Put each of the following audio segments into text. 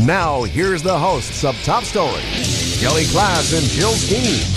Now, here's the hosts of Top Story, KLIXcast and Jill Skeen.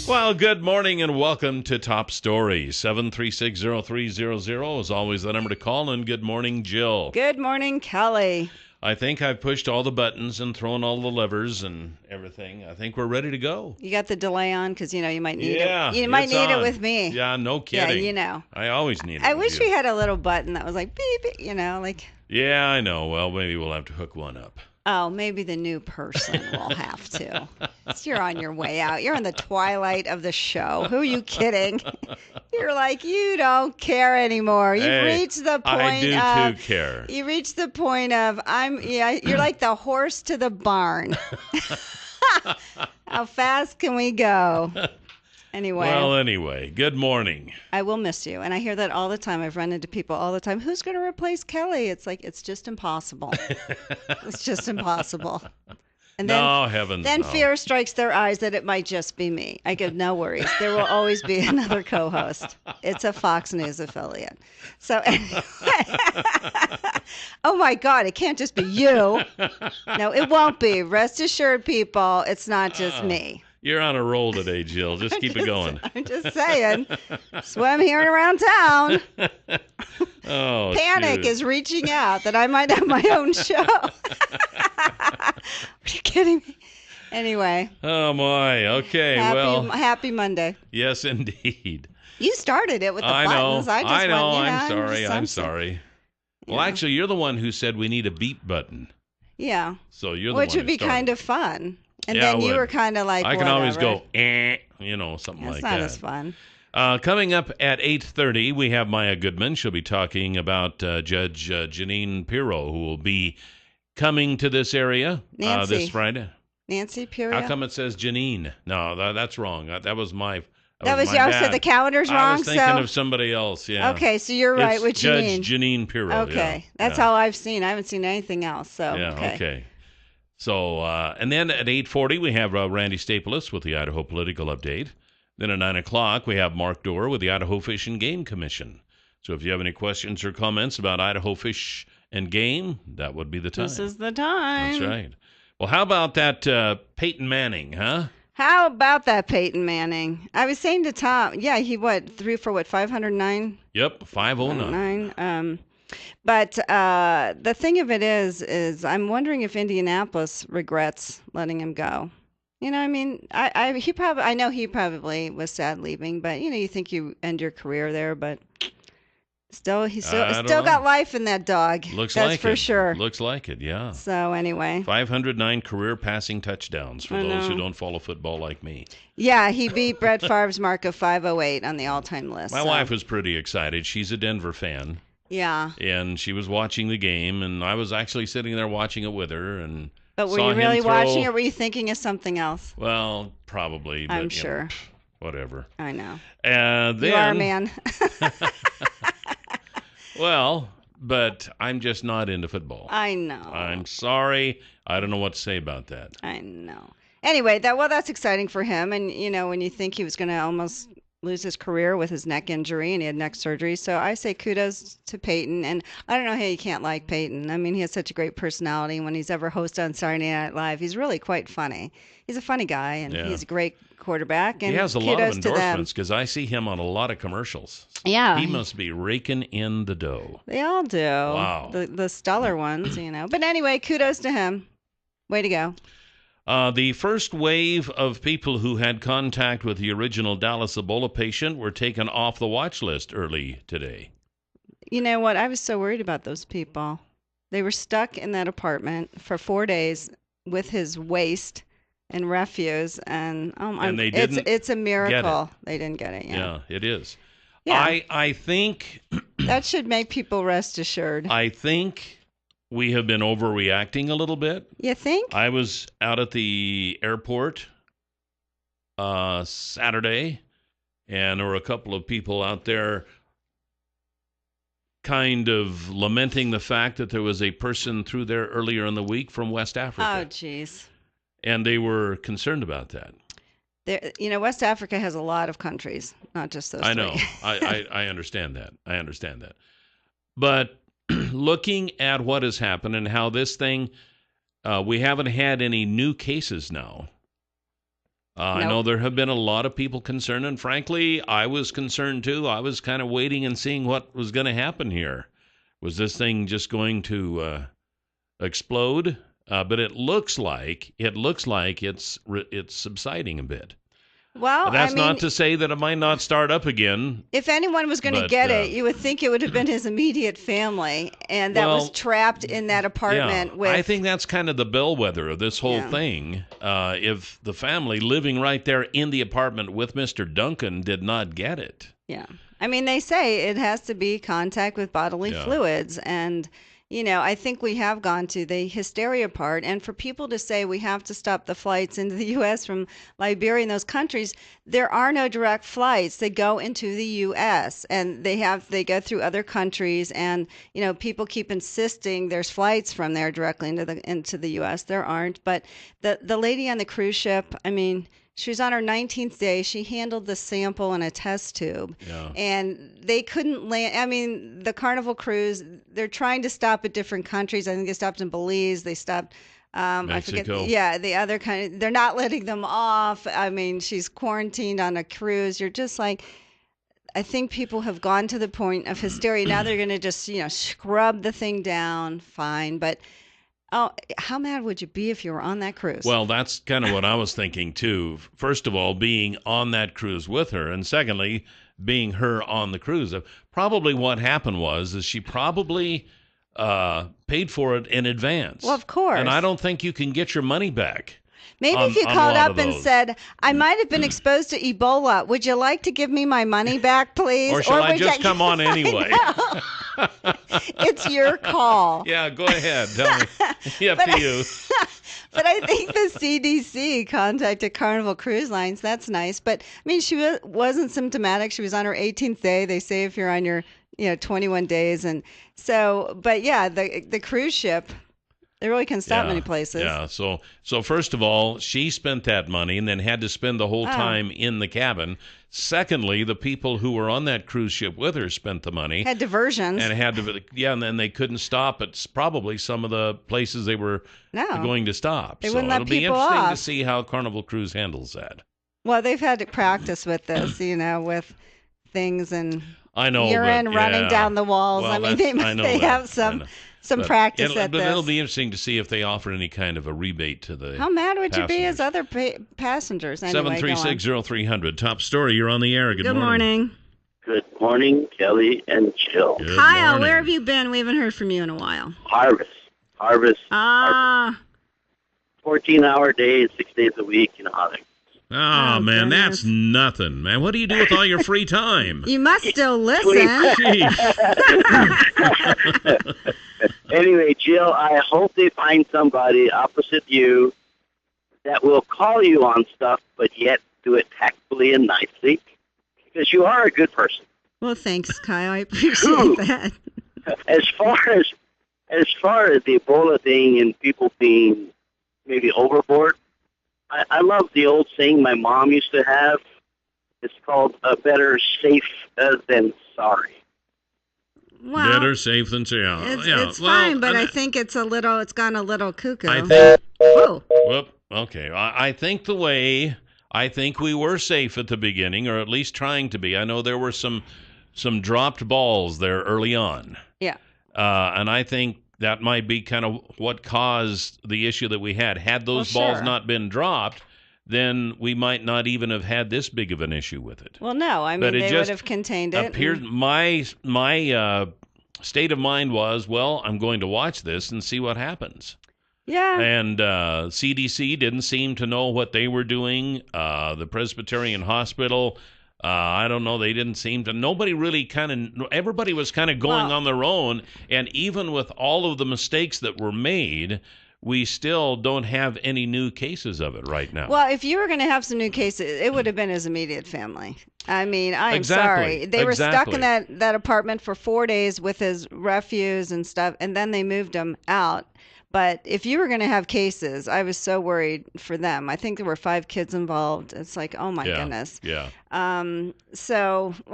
Well, good morning and welcome to Top Story. 7360300 is always the number to call, and good morning, Jill. Good morning, Kelly. I think I've pushed all the buttons and thrown all the levers and everything. I think we're ready to go. You got the delay on because, you might need it. You might need it with me. Yeah, no kidding. Yeah, I always need it I with wish you. we had a little button that was like, beep, beep, like... Yeah, I know. Well, maybe we'll have to hook one up. Oh, maybe the new person will have to. You're on your way out. You're in the twilight of the show. Who are you kidding? You're like, you don't care anymore. You've reached the point I do too care. You reached the point of, you're like the horse to the barn. How fast can we go? Anyway, good morning. I will miss you. And I hear that all the time. I've run into people all the time. Who's going to replace Kelly? It's like, it's just impossible. It's just impossible. And then fear strikes their eyes that it might just be me. I go, no worries. There will always be another co-host. It's a Fox News affiliate. So anyway. Oh my God, it can't just be you. No, it won't be. Rest assured, people, it's not just me. You're on a roll today, Jill. Just keep it going. I'm just saying. That's what I'm hearing around town. Oh, Panic is reaching out that I might have my own show. Are you kidding me? Anyway. Oh, my. Okay, Happy Monday. Yes, indeed. You started it with the buttons. I'm sorry. Well, actually, you're the one who said we need a beep button. Yeah. So you're the Which one would be kind of fun. And yeah, then you were kind of like, I can whatever. always go, something like that. It's not as fun. Coming up at 8:30, we have Maya Goodman. She'll be talking about Judge Janine Pirro, who will be coming to this area this Friday. Nancy Pirro? How come it says Janine? No, that's wrong. That was my... That was yours, so the calendar's wrong? I was thinking of somebody else, yeah. Okay, so you're right with Janine. Judge Janine Pirro, okay, that's all I've seen. I haven't seen anything else, so... Yeah, okay. So, and then at 8:40, we have Randy Staples with the Idaho Political Update. Then at 9 o'clock, we have Mark Doerr with the Idaho Fish and Game Commission. So if you have any questions or comments about Idaho Fish and Game, that would be the time. This is the time. That's right. Well, how about that Peyton Manning, huh? How about that Peyton Manning? I was saying to Tom, he 509? Yep, 509. But the thing of it is I'm wondering if Indianapolis regrets letting him go. I know he probably was sad leaving, but you think you end your career there, but he's still got life in that dog. That's like for sure. Looks like it, yeah. So anyway, 509 career passing touchdowns for those who don't follow football like me. Yeah, he beat Brett Favre's mark of 508 on the all-time list. My wife was pretty excited. She's a Denver fan. Yeah. And she was watching the game, and I was actually sitting there watching it with her. But were you really watching, or were you thinking of something else? Well, probably. I'm sure. Whatever. I know. Then, you are a man. Well, but I'm just not into football. I know. I'm sorry. I don't know what to say about that. I know. Anyway, that's exciting for him. And, when you think he was going to almost lose his career with his neck injury, and he had neck surgery. So I say kudos to Peyton. And I don't know how you can't like Peyton. I mean, he has such a great personality. When he's ever hosted on Saturday Night Live, he's really quite funny. He's a funny guy, and he's a great quarterback. And he has a lot of endorsements because I see him on a lot of commercials. Yeah. He must be raking in the dough. They all do. Wow. The stellar ones, But anyway, kudos to him. Way to go. The first wave of people who had contact with the original Dallas Ebola patient were taken off the watch list early today. You know what? I was so worried about those people. They were stuck in that apartment for 4 days with his waste and refuse, and it's a miracle they didn't get it. Yeah, it is. Yeah. I think that should make people rest assured. I think we have been overreacting a little bit. You think? I was out at the airport Saturday, and there were a couple of people out there kind of lamenting the fact that there was a person through there earlier in the week from West Africa. Oh, jeez. And they were concerned about that. West Africa has a lot of countries, not just those I know. I understand that. But looking at what has happened and how this thing, we haven't had any new cases now. I know there have been a lot of people concerned, and frankly, I was concerned too. I was kind of waiting and seeing what was going to happen here. Was this thing just going to explode? But it looks like it's subsiding a bit. Well, that's not to say that it might not start up again. If anyone was going to get it, you would think it would have been his immediate family, and that was trapped in that apartment. Yeah, I think that's kind of the bellwether of this whole thing. If the family living right there in the apartment with Mr. Duncan did not get it. Yeah. I mean, they say it has to be contact with bodily fluids, and I think we have gone to the hysteria part. And for people to say we have to stop the flights into the U.S. from Liberia and those countries, there are no direct flights. They go into the U.S. and they go through other countries. And, people keep insisting there's flights from there directly into the U.S. There aren't. But the lady on the cruise ship, I mean, she was on her 19th day. She handled the sample in a test tube. Yeah. And they couldn't land. I mean, the Carnival cruise, they're trying to stop at different countries. I think they stopped in Belize. They stopped, Mexico. I forget. Yeah, the other kind. They're not letting them off. I mean, she's quarantined on a cruise. You're just like, I think people have gone to the point of hysteria. Now they're going to just, scrub the thing down. Fine. But how mad would you be if you were on that cruise? Well, that's kind of what I was thinking, too. First of all, being on that cruise with her, and secondly, being her on the cruise. Probably what happened is she probably paid for it in advance. Well, of course. And I don't think you can get your money back. Maybe if you called up and said, I might have been exposed to Ebola. Would you like to give me my money back, please? Or shall I just come on anyway? It's your call. Yeah, go ahead. Tell me. Up to you. But I think the CDC contacted Carnival Cruise Lines. That's nice. But, I mean, she wasn't symptomatic. She was on her 18th day. They say if you're on your 21 days. And so, but yeah, the cruise ship, they really can stop many places. Yeah. So first of all, she spent that money and then had to spend the whole time in the cabin. Secondly, the people who were on that cruise ship with her spent the money. Had diversions. And and then they couldn't stop at probably some of the places they were going to stop. They wouldn't let people it'll be interesting off. to see how Carnival Cruise handles that. Well, they've had to practice with this, with things and urine running down the walls. Well, I mean, they have some practice at this. But it'll be interesting to see if they offer any kind of a rebate to the How mad would you be as other passengers? Anyway, 736-0300. Top story. You're on the air. Good morning. Good morning, Kelly and Jill. Kyle, where have you been? We haven't heard from you in a while. Harvest. 14-hour days, 6 days a week, how they. Oh, man, that's nothing, man. What do you do with all your free time? You must still listen. Anyway, Jill, I hope they find somebody opposite you that will call you on stuff, but yet do it tactfully and nicely, because you are a good person. Well, thanks, Kyle. I appreciate that. As far as the Ebola thing and people being maybe overboard, I love the old saying my mom used to have. It's called better safe than sorry. Well, better safe than sorry. It's fine, but I think it's gone a little cuckoo. I think. Whoa. Whoop. Okay. I think we were safe at the beginning, or at least trying to be. I know there were some dropped balls there early on. Yeah. And I think that might be kind of what caused the issue that we had. Had those balls not been dropped, then we might not even have had this big of an issue with it. Well, no. I mean, they would have contained it. My state of mind was, well, I'm going to watch this and see what happens. Yeah. And CDC didn't seem to know what they were doing. The Presbyterian Hospital, I don't know. They didn't seem to. Nobody really everybody was kind of going on their own. And even with all of the mistakes that were made, we still don't have any new cases of it right now. Well, if you were going to have some new cases, it would have been his immediate family. I mean, I am Exactly. sorry. They were stuck in Exactly. that apartment for 4 days with his refuse and stuff, and then they moved him out. But if you were going to have cases, I was so worried for them. I think there were 5 kids involved. It's like, oh my Yeah. goodness. Yeah. Well,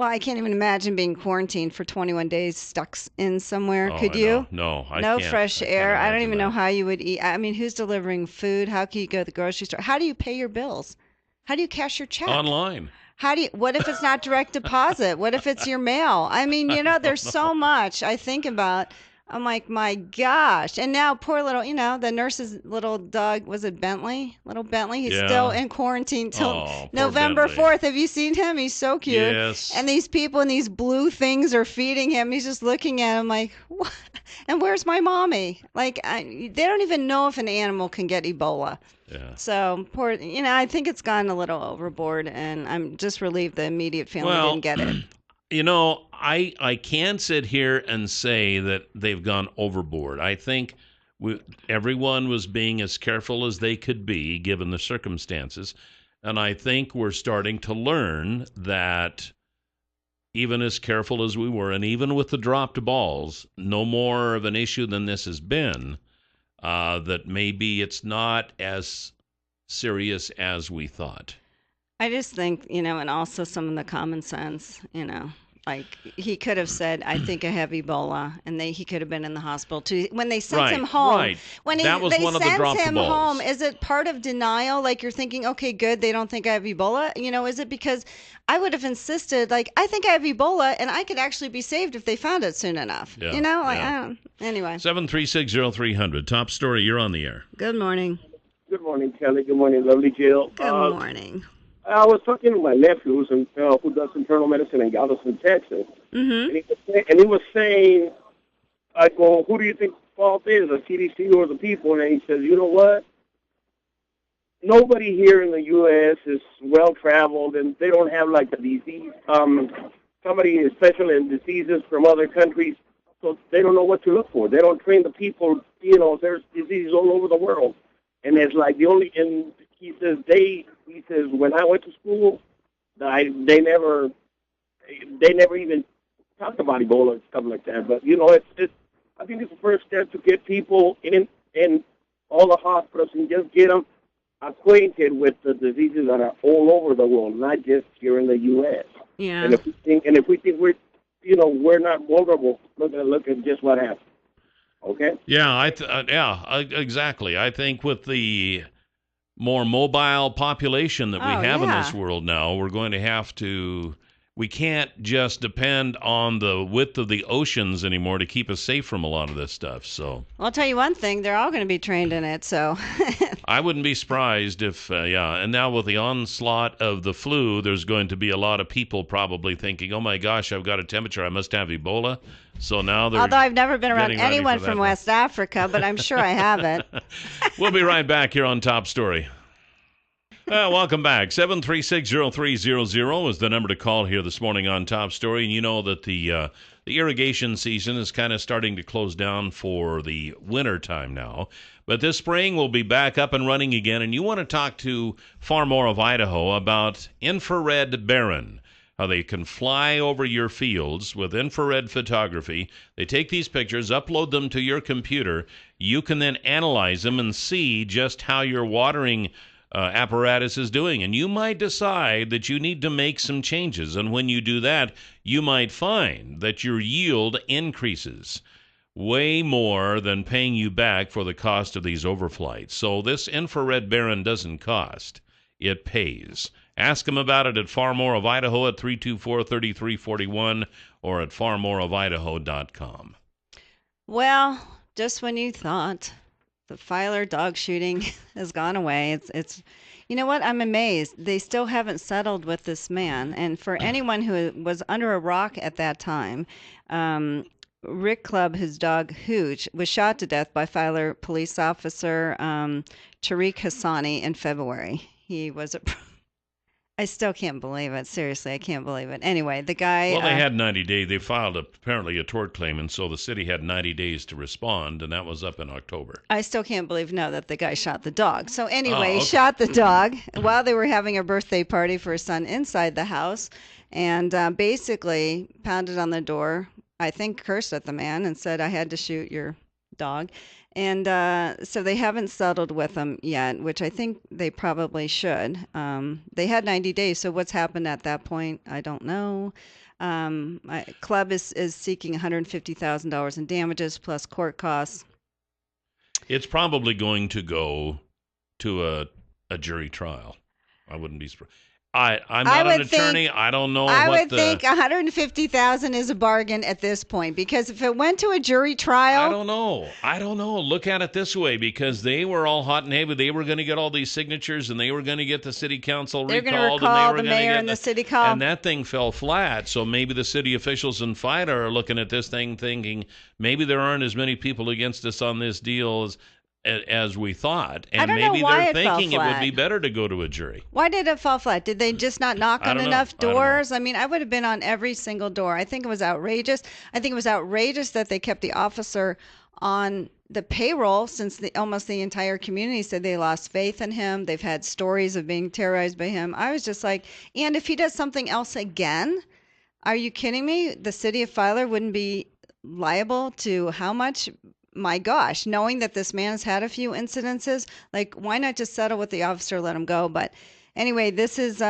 I can't even imagine being quarantined for 21 days stuck in somewhere. Oh, Could I you? know. No, I No can't. fresh I can't air. I don't imagine even know that. how you would eat. I mean, who's delivering food? How can you go to the grocery store? How do you pay your bills? How do you cash your check? Online. What if it's not direct deposit? What if it's your mail? I mean, I there's don't know. so much I think about. I'm like, my gosh. And now poor little, the nurse's little dog, was it Bentley? Little Bentley, he's still Yeah. in quarantine till Oh, poor November Bentley. 4th. Have you seen him? He's so cute. Yes. And these people in these blue things are feeding him. He's just looking at him like, what? And where's my mommy? Like, they don't even know if an animal can get Ebola. Yeah. So poor, I think it's gone a little overboard, and I'm just relieved the immediate family Well, didn't get it. I can sit here and say that they've gone overboard. I think everyone was being as careful as they could be given the circumstances. And I think we're starting to learn that even as careful as we were, and even with the dropped balls, no more of an issue than this has been, that maybe it's not as serious as we thought. I just think, and also some of the common sense, like he could have said, "I think I have Ebola," and he could have been in the hospital too. When they sent him home, Right. when That was they one of the sent dropped him balls. home, is it part of denial? Like you're thinking, okay, good, they don't think I have Ebola. Is it because I would have insisted, like I think I have Ebola, and I could actually be saved if they found it soon enough. Yeah, Like yeah. I don't. Anyway, 7360300. Top story. You're on the air. good morning. Good morning, Kelly. Good morning, lovely Jill. Good morning. I was talking to my nephew who does internal medicine in Galveston, Texas, Mm-hmm. and he was saying, I go, who do you think the fault is, the CDC or the people? And he says, you know what? Nobody here in the U.S. is well-traveled, and they don't have, like, the disease, somebody is special in diseases from other countries, so they don't know what to look for. They don't train the people, there's diseases all over the world. And it's like and he says, when I went to school, they never even talked about Ebola and stuff like that. But, I think it's the first step to get people in all the hospitals and just get them acquainted with the diseases that are all over the world, not just here in the U.S. Yeah. And if we think we're not vulnerable, look at just what happened. Okay. Yeah, exactly. I think with the more mobile population that we have in this world now, we're going to have to. We can't just depend on the width of the oceans anymore to keep us safe from a lot of this stuff. So I'll tell you one thing: they're all going to be trained in it. So. I wouldn't be surprised if, and now with the onslaught of the flu, there's going to be a lot of people probably thinking, oh my gosh, I've got a temperature, I must have Ebola. So now they're Although I've never been around getting ready anyone for from that. West Africa, but I'm sure I haven't. We'll be right back here on Top Story. Welcome back. 7360300 is the number to call here this morning on Top Story. And you know that the irrigation season is kind of starting to close down for the winter time now. But this spring we'll be back up and running again. And you want to talk to Far More of Idaho about infrared barren. How they can fly over your fields with infrared photography. They take these pictures, upload them to your computer. You can then analyze them and see just how your watering apparatus is doing. And you might decide that you need to make some changes. And when you do that, you might find that your yield increases way more than paying you back for the cost of these overflights. So this infrared barren doesn't cost. It pays. Ask them about it at Far More of Idaho at 324-3341 or at farmoreofidaho.com. Well, just when you thought the Filer dog shooting has gone away, it's you know what? I'm amazed. They still haven't settled with this man. And for anyone who was under a rock at that time, Rick Clubb, his dog Hooch, was shot to death by Filer police officer Tariq Hassani in February. He was I still can't believe it. Seriously, I can't believe it. Anyway, the guy. Well, they had 90 days. They filed apparently a tort claim, and so the city had 90 days to respond, and that was up in October. I still can't believe that the guy shot the dog. So anyway, Oh, okay. shot the dog while they were having a birthday party for his son inside the house, and basically pounded on the door. I think cursed at the man and said, "I had to shoot your dog." And so they haven't settled with him yet, which I think they probably should. They had 90 days, so what's happened at that point, I don't know. Club is seeking $150,000 in damages plus court costs. It's probably going to go to a jury trial. I wouldn't be surprised. I'm not an attorney. I don't know. I would think $150,000 is a bargain at this point, because if it went to a jury trial, I don't know. Look at it this way, because they were all hot and heavy. They were going to get all these signatures, and they were going to get the city council they're recalled, going to recall and they were the going to mayor get and the city called, and that thing fell flat. So maybe the city officials in FIDA are looking at this thing, thinking maybe there aren't as many people against us on this deal as we thought, and maybe they're thinking it would be better to go to a jury. Why did it fall flat? Did they just not knock on enough doors? I mean, I would have been on every single door. I think it was outrageous. I think it was outrageous that they kept the officer on the payroll, since almost the entire community said they lost faith in him. They've had stories of being terrorized by him. I was just like, and if he does something else again, are you kidding me? The city of Filer wouldn't be liable to how much? My gosh, knowing that this man has had a few incidences, like, why not just settle with the officer, let him go? But anyway, this has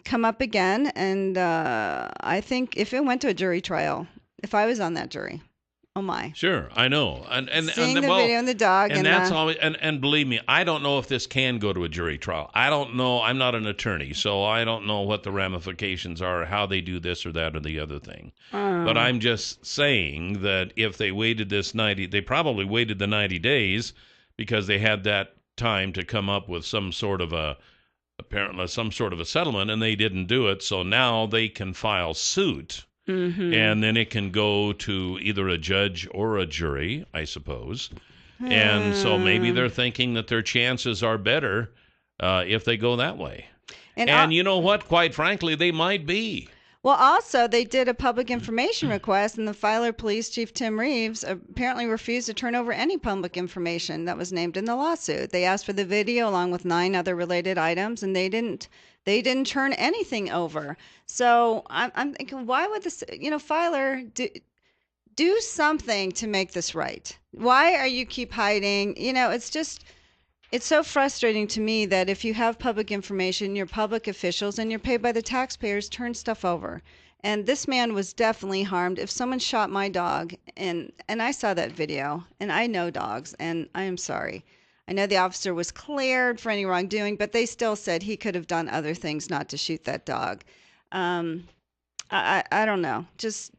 come up again, and I think if it went to a jury trial, if I was on that jury, oh my. Sure, I know. And seeing the video and the dog. And that's always, and believe me, I don't know if this can go to a jury trial. I don't know. I'm not an attorney, so I don't know what the ramifications are, how they do this or that or the other thing. But I'm just saying that if they waited they probably waited the 90 days because they had that time to come up with some sort of a settlement, and they didn't do it. So now they can file suit. Mm-hmm. And then it can go to either a judge or a jury, I suppose. And so maybe they're thinking that their chances are better if they go that way. And you know what? Quite frankly, they might be. Well, also, they did a public information request, and the Filer Police Chief Tim Reeves apparently refused to turn over any public information that was named in the lawsuit. They asked for the video along with 9 other related items, and they didn't turn anything over. So I'm thinking, why would Filer do something to make this right? Why are you keep hiding? It's so frustrating to me that if you have public information, you're public officials and you're paid by the taxpayers, turn stuff over. And this man was definitely harmed. If someone shot my dog, and I saw that video, and I know dogs, and I am sorry. I know the officer was cleared for any wrongdoing, but they still said he could have done other things not to shoot that dog. I don't know. Just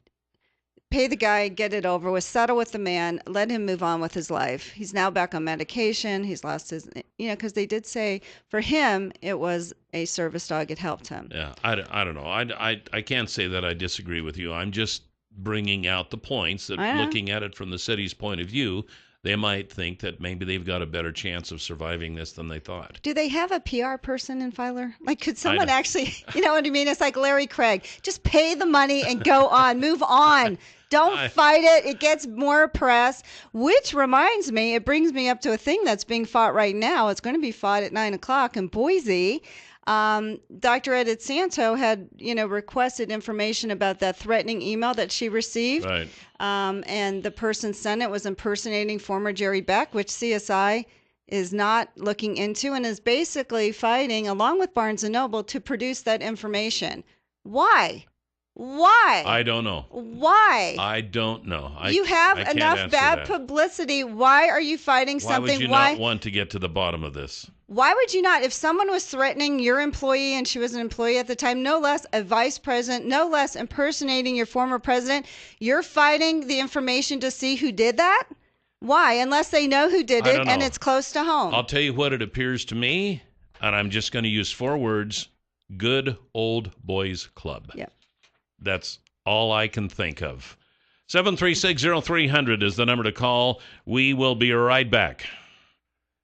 pay the guy, get it over with, settle with the man, let him move on with his life. He's now back on medication. He's lost his, because they did say for him it was a service dog. It helped him. Yeah, I don't know. I can't say that I disagree with you. I'm just bringing out the points that looking at it from the city's point of view, they might think that maybe they've got a better chance of surviving this than they thought. Do they have a PR person in Filer? Like, could someone actually, you know what I mean? It's like Larry Craig. Just pay the money and go on. Move on. Don't fight it. It gets more press, which reminds me, it brings me up to a thing that's being fought right now. It's going to be fought at 9 o'clock in Boise. Dr. Edith Santo had, requested information about that threatening email that she received. Right. And the person sent it was impersonating former Jerry Beck, which CSI is not looking into, and is basically fighting, along with Barnes & Noble, to produce that information. Why? I don't know. Why? I don't know. You have enough bad publicity. Why are you fighting something? Why would you not want to get to the bottom of this? Why would you not? If someone was threatening your employee, and she was an employee at the time, no less a vice president, no less impersonating your former president, you're fighting the information to see who did that? Why? Unless they know who did it and it's close to home. I'll tell you what it appears to me, and I'm just going to use 4 words: good old boys club. Yeah. That's all I can think of. 736-0300 is the number to call. We will be right back.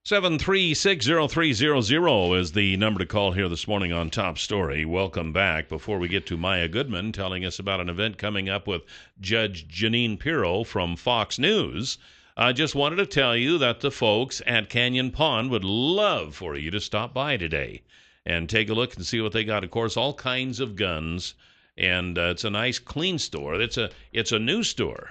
7360300 is the number to call here this morning on Top Story. Welcome back. Before we get to Maya Goodman telling us about an event coming up with Judge Jeanine Pirro from Fox News, I just wanted to tell you that the folks at Canyon Pond would love for you to stop by today and take a look and see what they got. Of course, all kinds of guns, and it's a nice, clean store. It's a new store.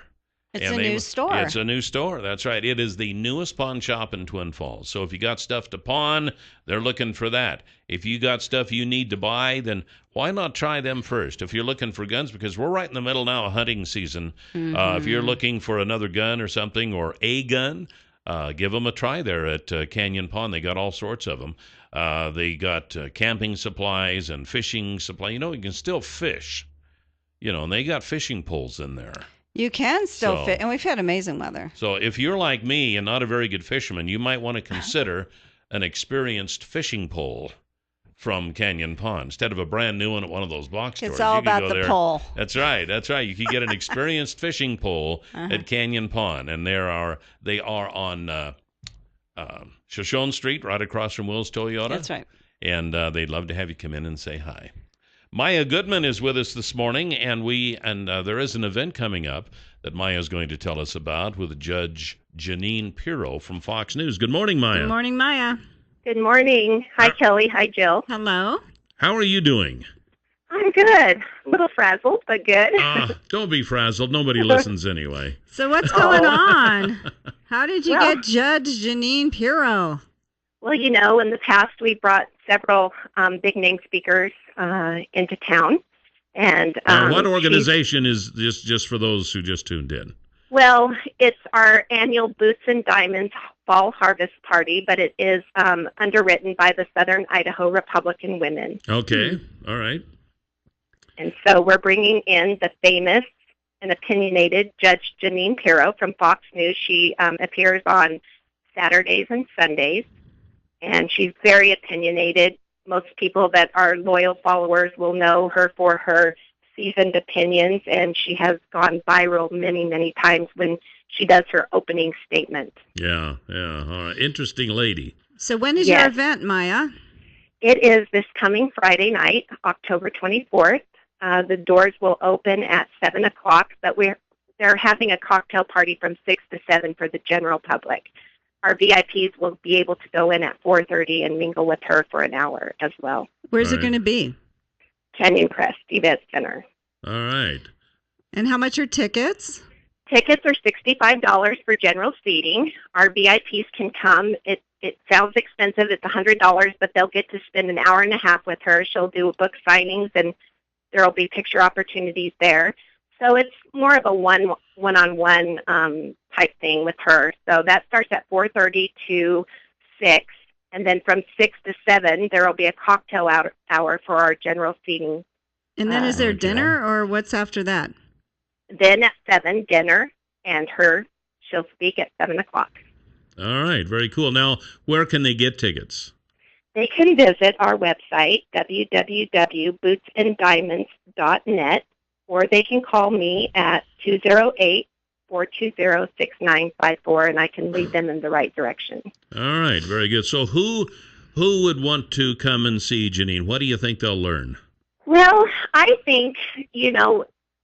It's a new store. It's a new store. That's right. It is the newest pawn shop in Twin Falls. So if you got stuff to pawn, they're looking for that. If you got stuff you need to buy, then why not try them first? If you're looking for guns, because we're right in the middle now of hunting season. If you're looking for another gun or something, or a gun, give them a try there at Canyon Pond. They got all sorts of them. They got camping supplies and fishing supply. You can still fish. And they got fishing poles in there. You can still fit, and we've had amazing weather. So if you're like me and not a very good fisherman, you might want to consider an experienced fishing pole from Canyon Pond instead of a brand new one at one of those box stores. It's all about the pole. That's right. You can get an experienced fishing pole at Canyon Pond, and they are on Shoshone Street, right across from Will's Toyota. That's right. And they'd love to have you come in and say hi. Maya Goodman is with us this morning, and there is an event coming up that Maya is going to tell us about with Judge Jeanine Pirro from Fox News. Good morning, Maya. Good morning, Maya. Good morning. Hi, Kelly. Hi, Jill. Hello. How are you doing? I'm good. A little frazzled, but good. Don't be frazzled. Nobody listens anyway. So what's going on? How did you get Judge Jeanine Pirro? Well, in the past we brought several big-name speakers into town. And what organization is this, just for those who just tuned in? Well, it's our annual Boots and Diamonds Fall Harvest Party, but it is underwritten by the Southern Idaho Republican Women. Okay, all right. And so we're bringing in the famous and opinionated Judge Jeanine Pirro from Fox News. She appears on Saturdays and Sundays, and she's very opinionated. Most people that are loyal followers will know her for her seasoned opinions, and she has gone viral many, many times when she does her opening statement. Yeah. All right. Interesting lady. So when is your event, Maya? It is this coming Friday night, October 24th. The doors will open at 7 o'clock, but they're having a cocktail party from 6 to 7 for the general public. Our VIPs will be able to go in at 4:30 and mingle with her for an hour as well. Where's it going to be? Canyon Crest Event Center. All right. And how much are tickets? Tickets are $65 for general seating. Our VIPs can come. It sounds expensive. It's $100, but they'll get to spend an hour and a half with her. She'll do book signings, and there will be picture opportunities there. So it's more of a one-on-one type thing with her. So that starts at 4:30 to 6, and then from 6 to 7, there will be a cocktail hour for our general seating. And then is there dinner, or what's after that? Then at 7, dinner, and she'll speak at 7 o'clock. All right, very cool. Now, where can they get tickets? They can visit our website, www.bootsanddiamonds.net, or they can call me at 208-420-6954, and I can lead them in the right direction. All right, very good. So who would want to come and see Jeanine? What do you think they'll learn? Well, I think,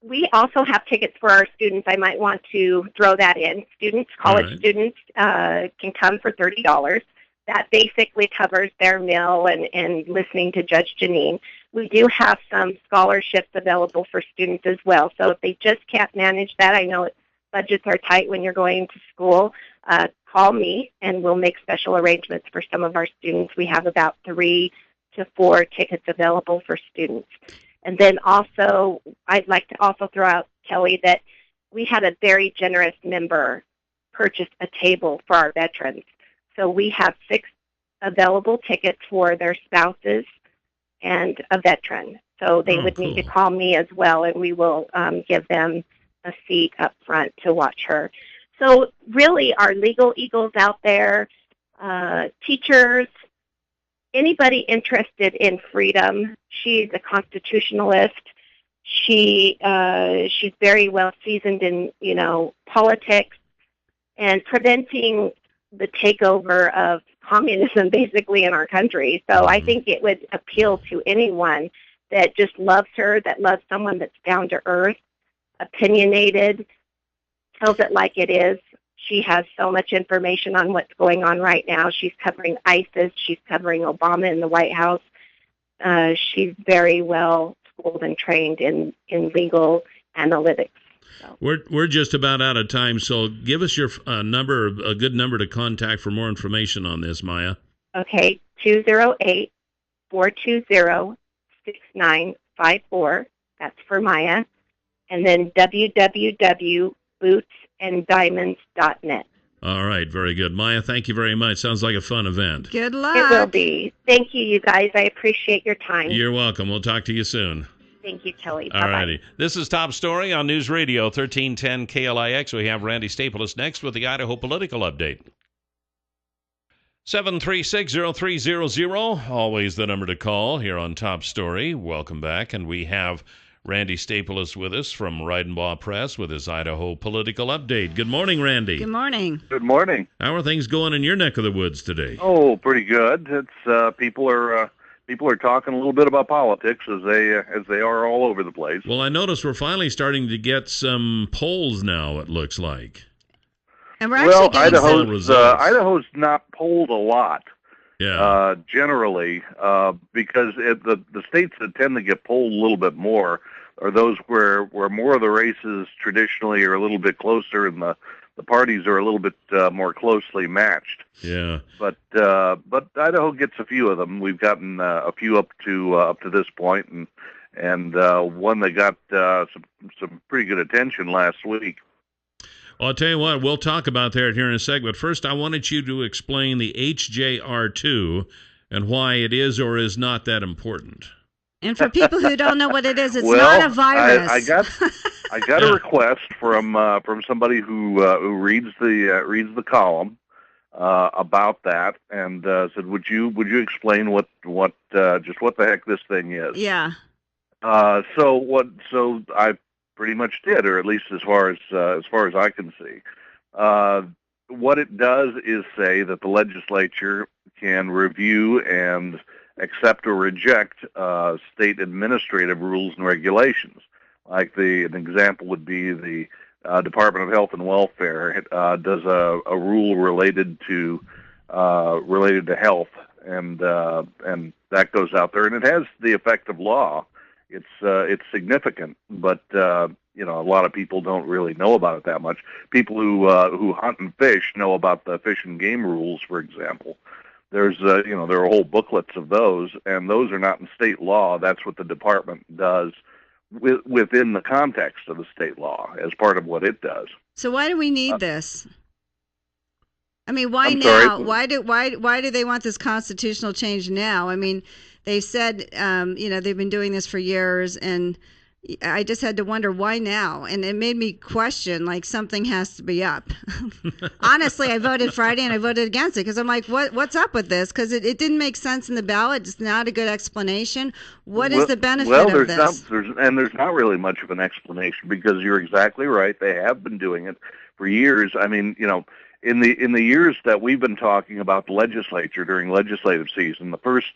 we also have tickets for our students. I might want to throw that in. College students can come for $30. That basically covers their meal and listening to Judge Jeanine. We do have some scholarships available for students as well. So if they just can't manage that, I know budgets are tight when you're going to school, call me and we'll make special arrangements for some of our students. We have about 3 to 4 tickets available for students. And then also, I'd like to also throw out, Kelly, that we had a very generous member purchase a table for our veterans. So we have 6 available tickets for their spouses and a veteran. So they would need to call me as well, and we will give them a seat up front to watch her. So really, our legal eagles out there, teachers, anybody interested in freedom. She's a constitutionalist. She's very well seasoned in, politics and preventing the takeover of communism basically in our country. So I think it would appeal to anyone that just loves her, that loves someone that's down to earth, opinionated, tells it like it is. She has so much information on what's going on right now. She's covering ISIS. She's covering Obama in the White House. She's very well schooled and trained in legal analytics. So. We're just about out of time, so give us your number, a good number to contact for more information on this, Maya. Okay, 208-420-6954. That's for Maya. And then www.bootsanddiamonds.net. All right, very good. Maya, thank you very much. Sounds like a fun event. Good luck. It will be. Thank you, you guys. I appreciate your time. You're welcome. We'll talk to you soon. Thank you, Kelly. All righty. This is Top Story on News Radio 1310 KLIX. We have Randy Staples next with the Idaho Political Update. 736-0300, always the number to call here on Top Story. Welcome back. And we have Randy Staples with us from Reidenbaugh Press with his Idaho Political Update. Good morning, Randy. Good morning. Good morning. How are things going in your neck of the woods today? Oh, pretty good. It's people are talking a little bit about politics as they are all over the place. Well, I noticed we're finally starting to get some polls now, it looks like. And we're actually getting Idaho's not polled a lot. Yeah. Generally, because the states that tend to get polled a little bit more are those where more of the races traditionally are a little bit closer and the parties are a little bit more closely matched. Yeah. But Idaho gets a few of them. We've gotten a few up to this point, and one that got some pretty good attention last week. Well, I'll tell you what, we'll talk about that here in a sec, but first I wanted you to explain the HJR2 and why it is or is not that important. And for people who don't know what it is, it's not a virus. I got a request from somebody who reads the column about that, and said, would you explain what just what the heck this thing is? Yeah. So I pretty much did, or at least as far as I can see. What it does is say that the legislature can review and accept or reject state administrative rules and regulations. Like an example would be the Department of Health and Welfare does a rule related to health, and that goes out there, and it has the effect of law. It's significant, but a lot of people don't really know about it that much. People who hunt and fish know about the Fish and Game rules, for example. There's there are whole booklets of those, and those are not in state law. That's what the department does within the context of the state law as part of what it does. So why do we need this? I mean, why I'm now? sorry. Why do they want this constitutional change now? I mean, they said they've been doing this for years, and I just had to wonder why now, and it made me question, like, something has to be up. Honestly, I voted Friday and I voted against it because I'm like, what's up with this? Because it didn't make sense in the ballot. It's not a good explanation. What is the benefit of this? There's not really much of an explanation, because you're exactly right. They have been doing it for years. I mean, in the years that we've been talking about the legislature during legislative season, the first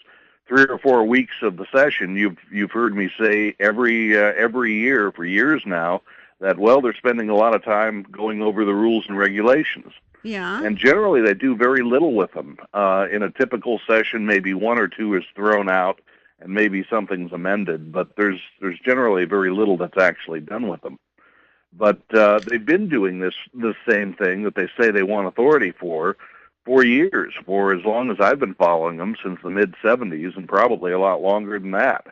3 or 4 weeks of the session, you've heard me say every year for years now that, they're spending a lot of time going over the rules and regulations. Yeah. And generally they do very little with them. In a typical session, maybe 1 or 2 is thrown out and maybe something's amended, but there's generally very little that's actually done with them. But they've been doing the same thing that they say they want authority for years, for as long as I've been following them, since the mid-'70s, and probably a lot longer than that.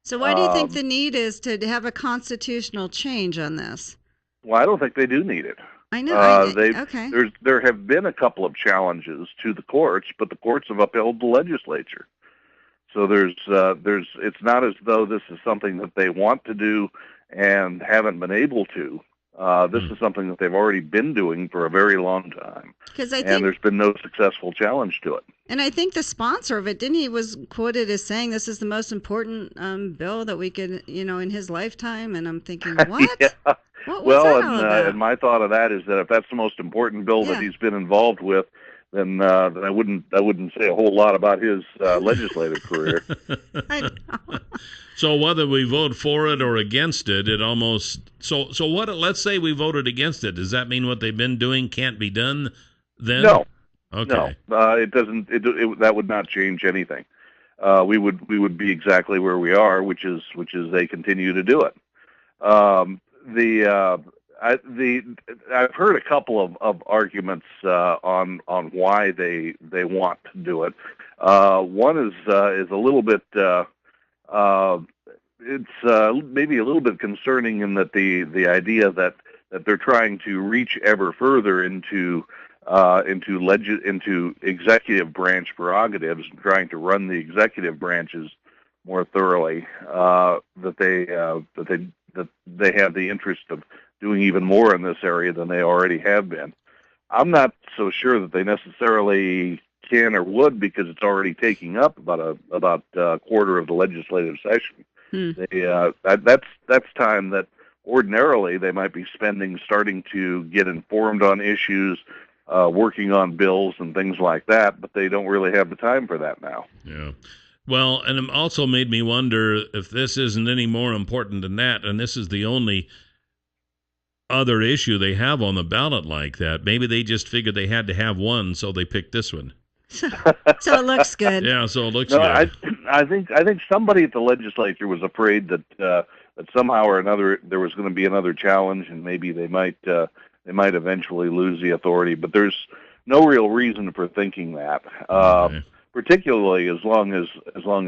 So why do you think the need is to have a constitutional change on this? Well, I don't think they do need it. I know. Okay. There have been a couple of challenges to the courts, but the courts have upheld the legislature. So it's not as though this is something that they want to do and haven't been able to. This is something that they've already been doing for a very long time, and there's been no successful challenge to it. And I think the sponsor of it, was quoted as saying this is the most important bill that we could, in his lifetime. And I'm thinking, what? Yeah. What's that all about? And my thought of that is that if that's the most important bill that he's been involved with, then I wouldn't say a whole lot about his legislative career. I know. So whether we vote for it or against it, it almost so what? Let's say we voted against it. Does that mean what they've been doing can't be done then? No, Okay. no, it doesn't. That would not change anything. We would be exactly where we are, which is they continue to do it. I've heard a couple of arguments on why they want to do it. One is a little bit. It's maybe a little bit concerning in that the idea that they're trying to reach ever further into executive branch prerogatives, and trying to run the executive branches more thoroughly. That they have the interest of doing even more in this area than they already have been. I'm not so sure that they necessarily can or would, because it's already taking up about a quarter of the legislative session. That's time that ordinarily they might be spending starting to get informed on issues, working on bills and things like that, but they don't really have the time for that now. Yeah. Well, and it also made me wonder if this isn't any more important than that, and this is the only other issue they have on the ballot like that. Maybe they just figured they had to have one, so they picked this one. So it looks good. Yeah, so it looks No, good. I think somebody at the legislature was afraid that somehow or another there was going to be another challenge, and maybe they might eventually lose the authority. But there's no real reason for thinking that. Okay. Particularly as long as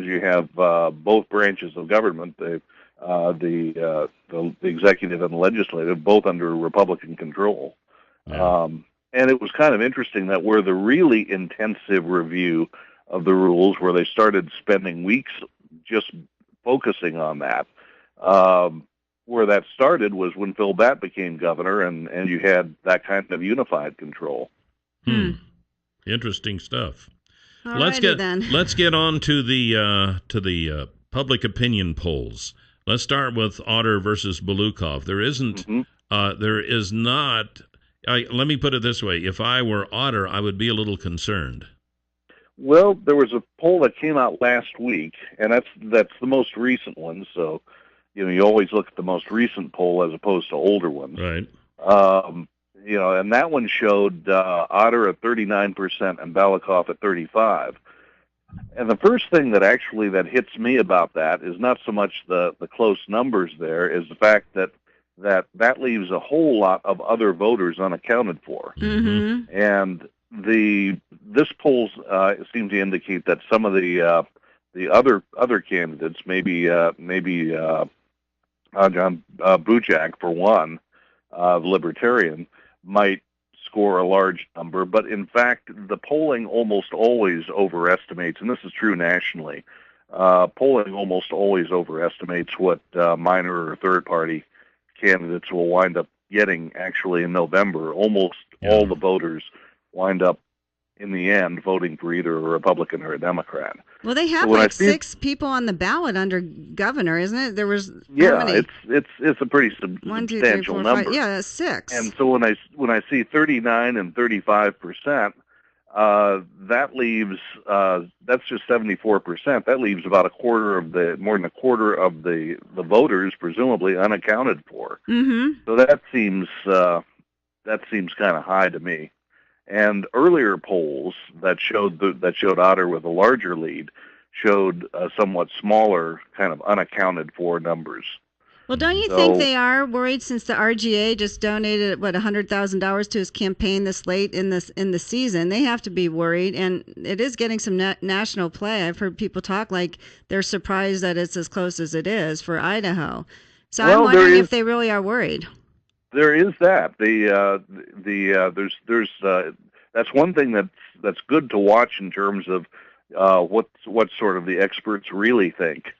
you have both branches of government, the executive and the legislative, both under Republican control. Yeah. And it was kind of interesting that where the really intensive review of the rules, where they started spending weeks just focusing on that, where that started was when Phil Batt became governor, and you had that kind of unified control. Interesting stuff. Alrighty, Let's get on to the public opinion polls. Let's start with Otter versus Belukov. There is not. Let me put it this way: if I were Otter, I would be a little concerned. Well, there was a poll that came out last week, and that's the most recent one. So, you always look at the most recent poll as opposed to older ones. Right. And that one showed Otter at 39% and Balakov at 35%. And the first thing that hits me about that is not so much the close numbers there, is the fact that leaves a whole lot of other voters unaccounted for. Mm-hmm. And this poll seems to indicate that some of the other candidates, maybe John Bujak for one, the Libertarian, might score a large number, but in fact, the polling almost always overestimates, and this is true nationally, polling almost always overestimates what minor or third-party candidates will wind up getting actually in November. Almost all the voters wind up, in the end, voting for either a Republican or a Democrat. Well, they have 6 people on the ballot under governor, isn't it? There was how many? It's a pretty 1, 2, 3, substantial 4, number. 5. Yeah, that's 6. And so when I see 39 and 35%, that leaves that's just 74%. That leaves about more than a quarter of the voters presumably unaccounted for. Mm-hmm. So that seems kind of high to me. And earlier polls that showed Otter with a larger lead showed somewhat smaller, kind of unaccounted for numbers. Well, don't you think they are worried, since the RGA just donated $100,000 to his campaign this late in the season? They have to be worried, and it is getting some national play. I've heard people talk like they're surprised that it's as close as it is for Idaho. So I'm wondering if they really are worried. There is that. That's one thing that's good to watch in terms of what sort of the experts really think,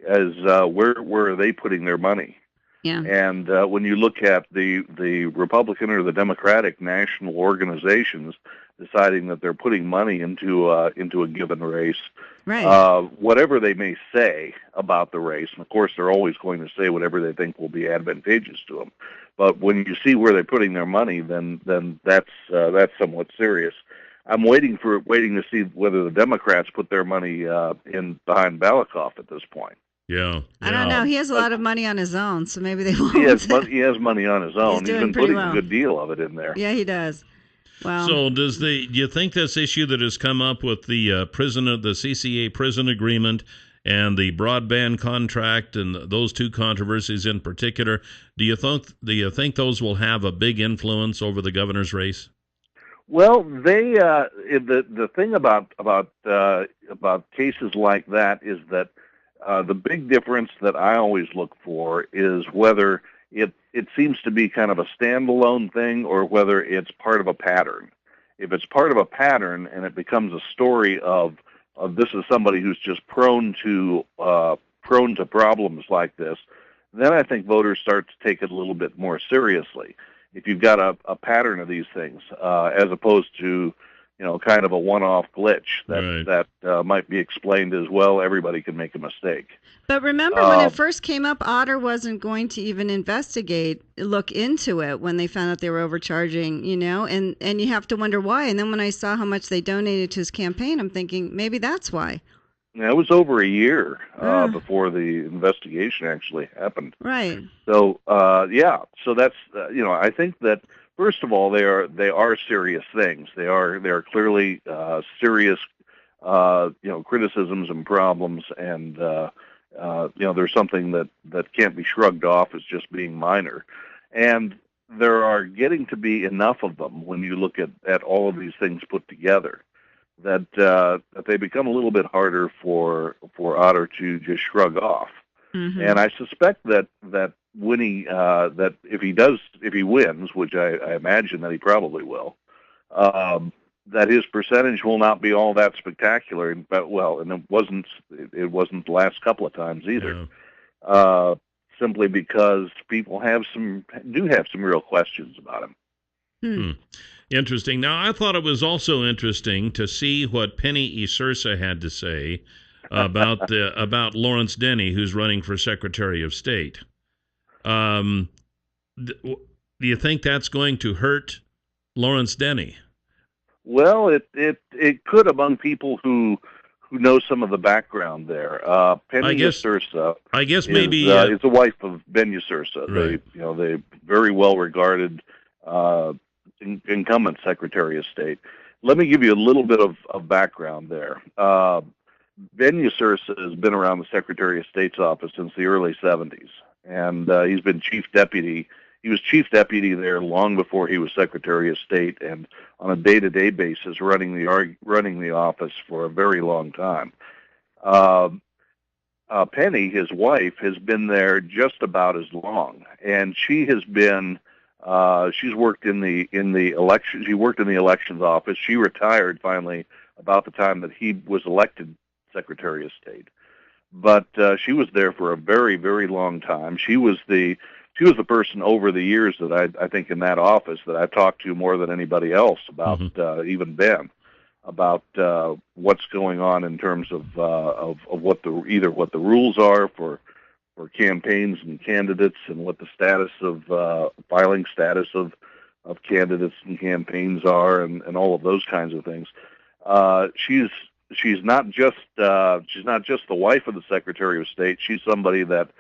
as where are they putting their money? Yeah. And when you look at the Republican or the Democratic national organizations deciding that they're putting money into a given race, right. Whatever they may say about the race, and of course they're always going to say whatever they think will be advantageous to them. But when you see where they're putting their money, then that's somewhat serious. I'm waiting to see whether the Democrats put their money in behind Balakov at this point. Yeah. I don't know. He has a lot of money on his own, so maybe they won't. He has money on his own. He's been putting a good deal of it in there. Yeah, he does. Well, so do you think this issue that has come up with the the CCA prison agreement and the broadband contract and those two controversies in particular, do you think those will have a big influence over the governor's race? Well, the thing about cases like that is that the big difference that I always look for is whether it seems to be kind of a standalone thing or whether it's part of a pattern. If it's part of a pattern and it becomes a story of this is somebody who's just prone to problems like this, then I think voters start to take it a little bit more seriously. If you've got a pattern of these things, as opposed to kind of a one-off glitch that might be explained as, well, everybody can make a mistake. But remember when it first came up, Otter wasn't going to even look into it when they found out they were overcharging, and you have to wonder why. And then when I saw how much they donated to his campaign, I'm thinking maybe that's why. Yeah, it was over a year before the investigation actually happened. Right. So, so that's, I think that, first of all, they are serious things. They are clearly serious, criticisms and problems, and there's something that can't be shrugged off as just being minor. And there are getting to be enough of them when you look at all of these things put together that they become a little bit harder for Otter to just shrug off. Mm-hmm. And I suspect that when if he wins, which I imagine that he probably will, that his percentage will not be all that spectacular. And it wasn't the last couple of times either. Yeah. Simply because people do have some real questions about him. Hmm. Interesting. Now, I thought it was also interesting to see what Penny Isursa had to say about Lawrence Denny, who's running for Secretary of State. Do you think that's going to hurt Lawrence Denny? Well, it could among people who know some of the background there. Penny Isursa, I guess maybe is the wife of Ben Isursa. Right. They very well regarded incumbent Secretary of State. Let me give you a little bit of background there. Ben Isursa has been around the Secretary of State's office since the early 70s, and he's been chief deputy. He was chief deputy there long before he was Secretary of State, and on a day-to-day basis running the office for a very long time. Penny, his wife, has been there just about as long, and she has been. She's worked in the election. She worked in the elections office. She retired finally about the time that he was elected Secretary of State. But she was there for a very, very long time. She was the person over the years that I think in that office that I've talked to more than anybody else about, even Ben, about what's going on in terms of what the rules are for campaigns and candidates, and what the status of filing status of candidates and campaigns are, and all of those kinds of things. She's not just the wife of the Secretary of State. She's somebody that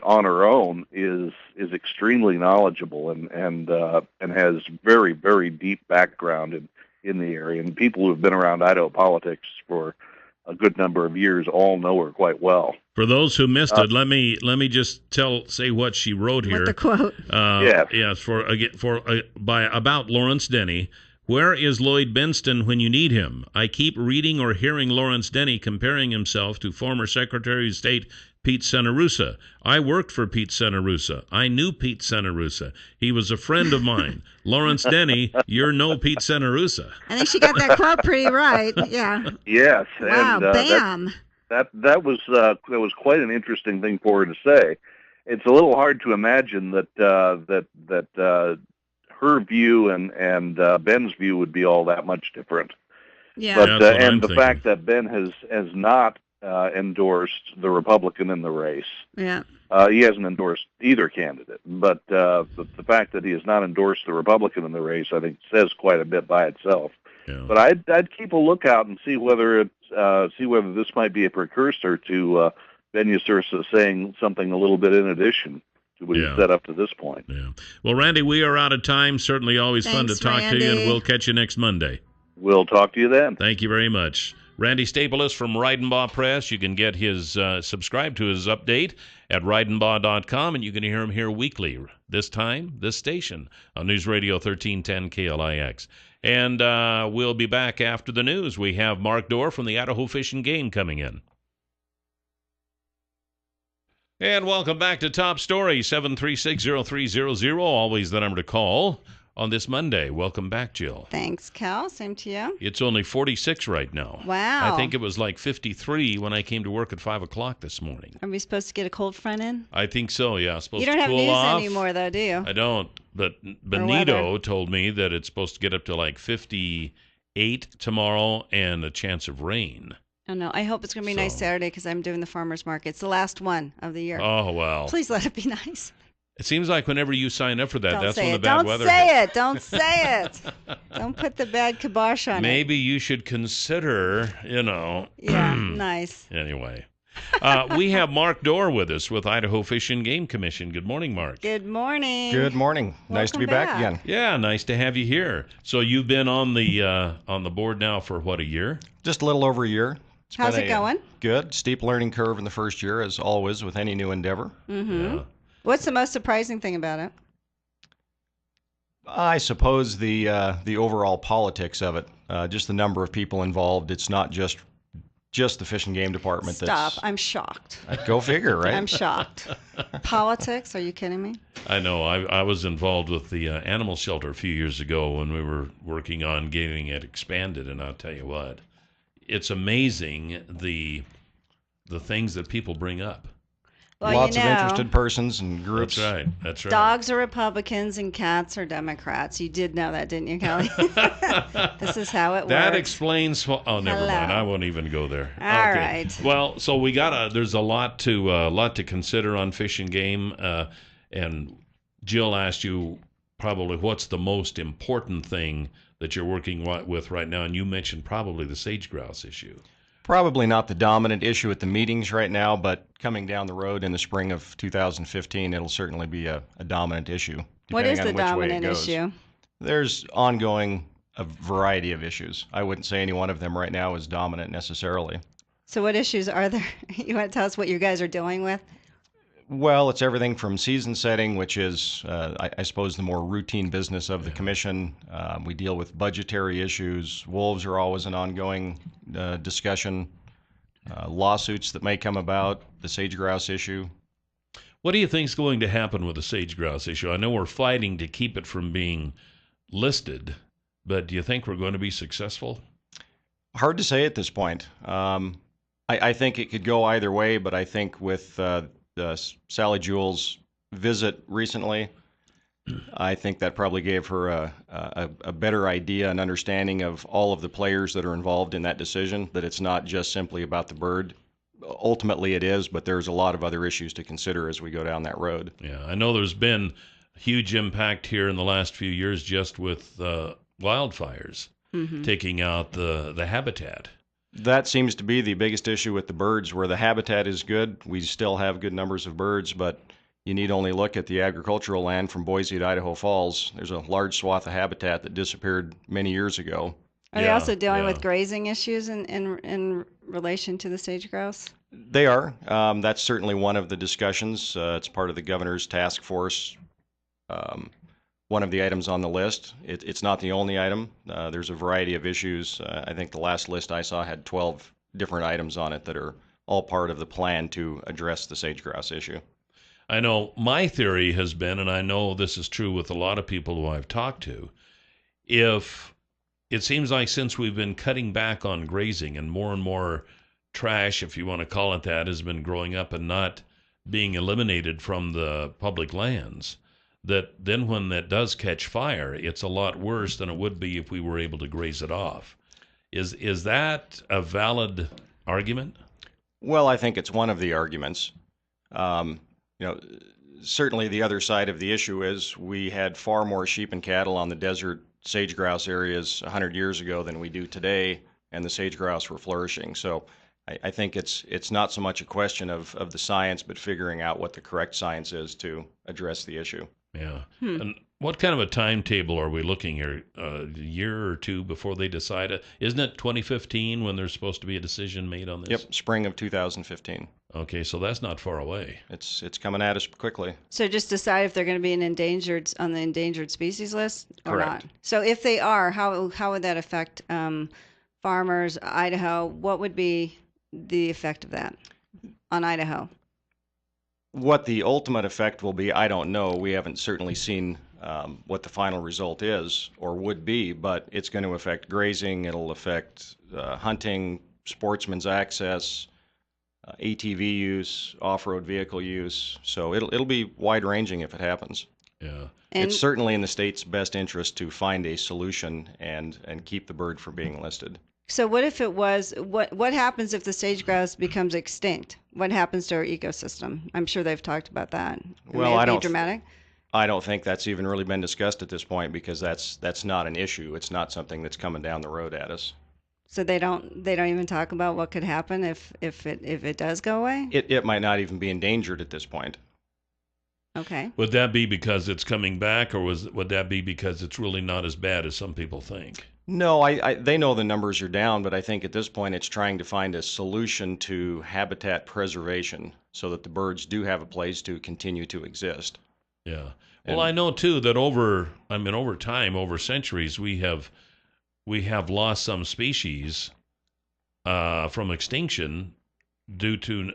on her own is extremely knowledgeable and has very, very deep background in the area. And people who have been around Idaho politics for a good number of years all know her quite well. For those who missed it, let me just say what she wrote here. With the quote. Yes, about Lawrence Denny. Where is Lloyd Benston when you need him? I keep reading or hearing Lawrence Denny comparing himself to former Secretary of State Pete Senarusa. I worked for Pete Senarusa. I knew Pete Senarusa. He was a friend of mine. Lawrence Denny, you're no Pete Senarusa. I think she got that quote pretty right. Yeah. Yes. Wow. And, bam. That was quite an interesting thing for her to say. It's a little hard to imagine that her view and Ben's view would be all that much different. Yeah. But and the fact that Ben has not endorsed the Republican in the race. Yeah. He hasn't endorsed either candidate, but the fact that he has not endorsed the Republican in the race, I think, says quite a bit by itself. Yeah. But I'd keep a lookout and see whether this might be a precursor to Venusursa saying something a little bit in addition to what he's said up to this point. Yeah. Well, Randy, we are out of time. Certainly always fun to talk to you, and we'll catch you next Monday. We'll talk to you then. Thank you very much. Randy Staples from Reidenbaugh Press. You can get his subscribe to his update at reidenbaugh.com, and you can hear him here weekly. This time, this station on News Radio 1310 KLIX. And we'll be back after the news. We have Mark Doerr from the Idaho Fish and Game coming in. And welcome back to Top Story, 736-0300. Always the number to call on this Monday. Welcome back, Jill. Thanks, Cal. Same to you. It's only 46 right now. Wow. I think it was like 53 when I came to work at 5 o'clock this morning. Are we supposed to get a cold front in? I think so, yeah. Supposed you don't to have cool news off. anymore, though, do you? I don't. But Benito told me that it's supposed to get up to like 58 tomorrow and a chance of rain. Oh, no. I hope it's going to be nice Saturday because I'm doing the farmer's market. It's the last one of the year. Oh, well. Please let it be nice. It seems like whenever you sign up for that, Don't that's say when it. the bad Don't weather say hits. it. Don't say it. Don't put the bad kibosh on it. Maybe you should consider, Yeah, nice. Anyway. We have Mark Doerr with us with Idaho Fish and Game Commission. Good morning, Mark. Good morning. Good morning. Nice to be back again. Yeah, nice to have you here. So you've been on the board now for what, a year? Just a little over a year. How's it going? Good. Steep learning curve in the first year, as always with any new endeavor. Mm-hmm. Yeah. What's the most surprising thing about it? I suppose the overall politics of it, just the number of people involved. It's not just the Fish and Game Department. Stop. I'm shocked. Go figure, right? I'm shocked. Politics? Are you kidding me? I know. I was involved with the animal shelter a few years ago when we were working on getting it expanded, and I'll tell you what, it's amazing the things that people bring up. Well, Lots of interested persons and groups. That's right. Dogs are Republicans and cats are Democrats. You did know that, didn't you, Kelly? This is how it works. That explains. Oh, never mind. I won't even go there. All right. Well, so we there's a lot to consider on Fish and Game, and Jill asked you probably what's the most important thing that you're working with right now, and you mentioned probably the sage grouse issue. Probably not the dominant issue at the meetings right now, but coming down the road in the spring of 2015, it'll certainly be a dominant issue. What is the dominant issue? There's ongoing a variety of issues. I wouldn't say any one of them right now is dominant necessarily. So what issues are there? You want to tell us what you guys are dealing with? Well, it's everything from season setting, which is, I suppose, the more routine business of the commission. We deal with budgetary issues. Wolves are always an ongoing discussion. Lawsuits that may come about, the sage grouse issue. What do you think is going to happen with the sage grouse issue? I know we're fighting to keep it from being listed, but do you think we're going to be successful? Hard to say at this point. I think it could go either way, but I think with Sally Jewell's visit recently, I think that probably gave her a better idea and understanding of all of the players that are involved in that decision, that it's not just simply about the bird. Ultimately it is, but there's a lot of other issues to consider as we go down that road. Yeah, I know there's been huge impact here in the last few years just with wildfires taking out the habitat. That seems to be the biggest issue with the birds, where the habitat is good. We still have good numbers of birds, but you need only look at the agricultural land from Boise to Idaho Falls. There's a large swath of habitat that disappeared many years ago. Are they also dealing with grazing issues in relation to the sage grouse? They are. That's certainly one of the discussions. It's part of the governor's task force. One of the items on the list. It's not the only item. There's a variety of issues. I think the last list I saw had 12 different items on it that are all part of the plan to address the sage grouse issue. I know my theory has been, and I know this is true with a lot of people who I've talked to, if it seems like since we've been cutting back on grazing and more trash, if you want to call it that, has been growing up and not being eliminated from the public lands, that then when that does catch fire, it's a lot worse than it would be if we were able to graze it off. Is that a valid argument? Well, I think it's one of the arguments. Certainly the other side of the issue is we had far more sheep and cattle on the desert sage grouse areas 100 years ago than we do today, and the sage grouse were flourishing. So I think it's not so much a question of the science, but figuring out what the correct science is to address the issue. Yeah. And what kind of a timetable are we looking here? A year or two before they decide it? Isn't it 2015 when there's supposed to be a decision made on this? Yep, spring of 2015. Okay, so that's not far away. It's coming at us quickly. So just decide if they're going to be on the endangered species list or Correct. not. So if they are, how would that affect farmers, Idaho? What would be the effect of that on Idaho? What the ultimate effect will be, I don't know. We haven't certainly seen what the final result is or would be, but it's going to affect grazing. It'll affect hunting, sportsman's access, ATV use, off-road vehicle use. So it'll be wide-ranging if it happens. Yeah. And It's certainly in the state's best interest to find a solution and keep the bird from being listed. so what if it was, what happens if the sage grouse becomes extinct? What happens to our ecosystem? I'm sure they've talked about that. Well, May it I be don't- dramatic. I don't think that's even really been discussed at this point because that's not an issue. It's not something that's coming down the road at us. So they don't even talk about what could happen if it does go away? It might not even be endangered at this point. Okay. Would that be because it's coming back, or would that be because it's really not as bad as some people think? No, they know the numbers are down, but I think at this point it's trying to find a solution to habitat preservation so that the birds do have a place to continue to exist. Yeah. Well, I know too that over time, over centuries, we have lost some species from extinction due to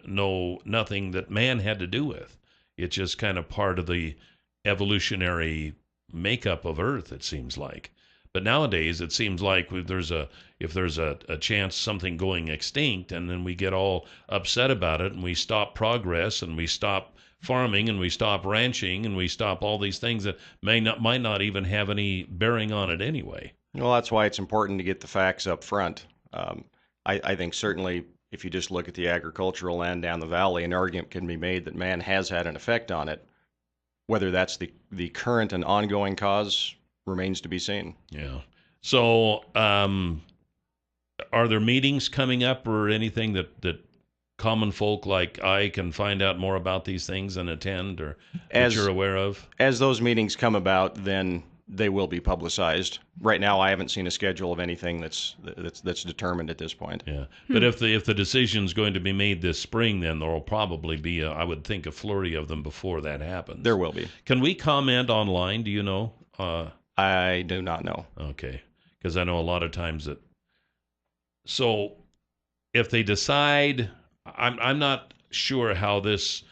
nothing that man had to do with. It's just kind of part of the evolutionary makeup of Earth, it seems like. But nowadays, it seems like if there's a chance something going extinct, and then we get all upset about it, and we stop progress, and we stop farming, and we stop ranching, and we stop all these things that might not even have any bearing on it anyway. Well, that's why it's important to get the facts up front. I think certainly if you just look at the agricultural land down the valley, an argument can be made that man has had an effect on it. Whether that's the current and ongoing cause remains to be seen. Yeah. So, are there meetings coming up or anything that common folk like I can find out more about these things and attend, or that you're aware of? As those meetings come about, then they will be publicized. Right now, I haven't seen a schedule of anything that's determined at this point. Yeah. But if the decision's going to be made this spring, then there will probably be, I would think, a flurry of them before that happens. There will be. Can we comment online? Do you know? I do not know. Okay. Because I know a lot of times that. So, if they decide, I'm not sure how this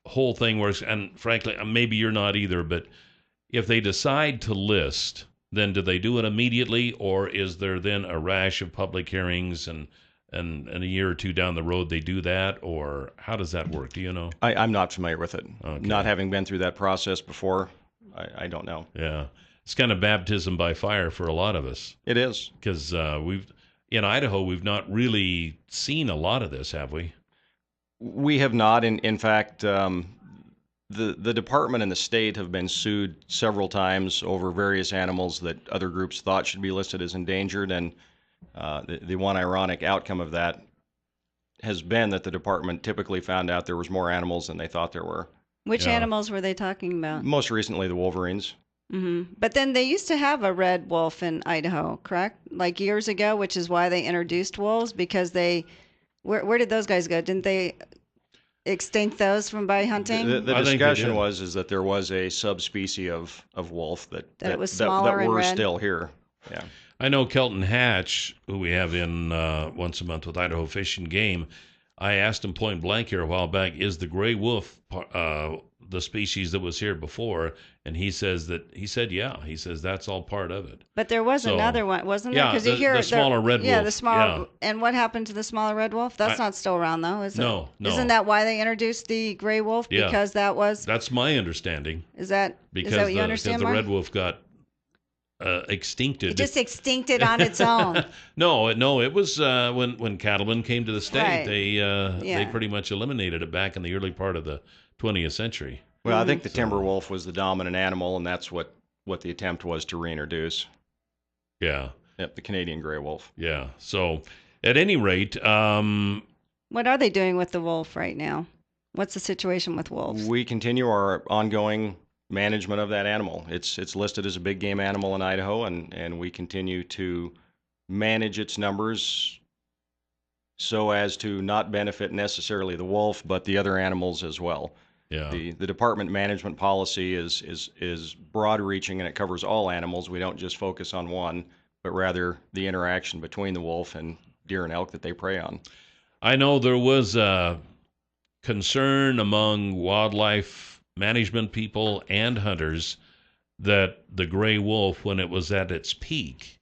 whole thing works, and frankly, maybe you're not either, but if they decide to list, then do they do it immediately, or is there then a rash of public hearings and a year or two down the road they do that, or how does that work? Do you know? I'm not familiar with it. Okay. Not having been through that process before, I don't know. Yeah. It's kind of baptism by fire for a lot of us. It is. Because in Idaho, we've not really seen a lot of this, have we? We have not. In fact, the department and the state have been sued several times over various animals that other groups thought should be listed as endangered, and the one ironic outcome of that has been that the department typically found out there was more animals than they thought there were. Which Yeah. animals were they talking about? Most recently, the wolverines. But then they used to have a red wolf in Idaho, correct? Like years ago, which is why they introduced wolves, because where did those guys go? Didn't they extinct those from by hunting? The I think they discussion did. was that there was a subspecies of wolf that it was smaller that and were red? still here. Yeah. I know Kelton Hatch, who we have in once a month with Idaho Fish and Game. I asked him point blank here a while back, is the gray wolf the species that was here before? And he said yeah. He says that's all part of it. But there was So- another one, wasn't there? Yeah, you hear the smaller red Yeah, wolf, the smaller. yeah. And what happened to the smaller red wolf? That's not still around, though, is it? No. Isn't that why they introduced the gray wolf? Yeah. Because that was. That's my understanding. Is that Because what you understand, the Mark? red wolf got extincted. It just extincted on its own. No, it was when cattlemen came to the state. Right. They Yeah. pretty much eliminated it back in the early part of the 20th century. Well, I think the timber wolf was the dominant animal, and that's what the attempt was to reintroduce. Yeah. Yep, the Canadian gray wolf. Yeah. So, at any rate, What are they doing with the wolf right now? What's the situation with wolves? We continue our ongoing management of that animal. It's listed as a big game animal in Idaho, and we continue to manage its numbers so as to not benefit necessarily the wolf, but the other animals as well. yeah. The department management policy is broad reaching, and it covers all animals. We don't just focus on one, but rather the interaction between the wolf and deer and elk that they prey on. I know there was a concern among wildlife management people and hunters that the gray wolf, when it was at its peak,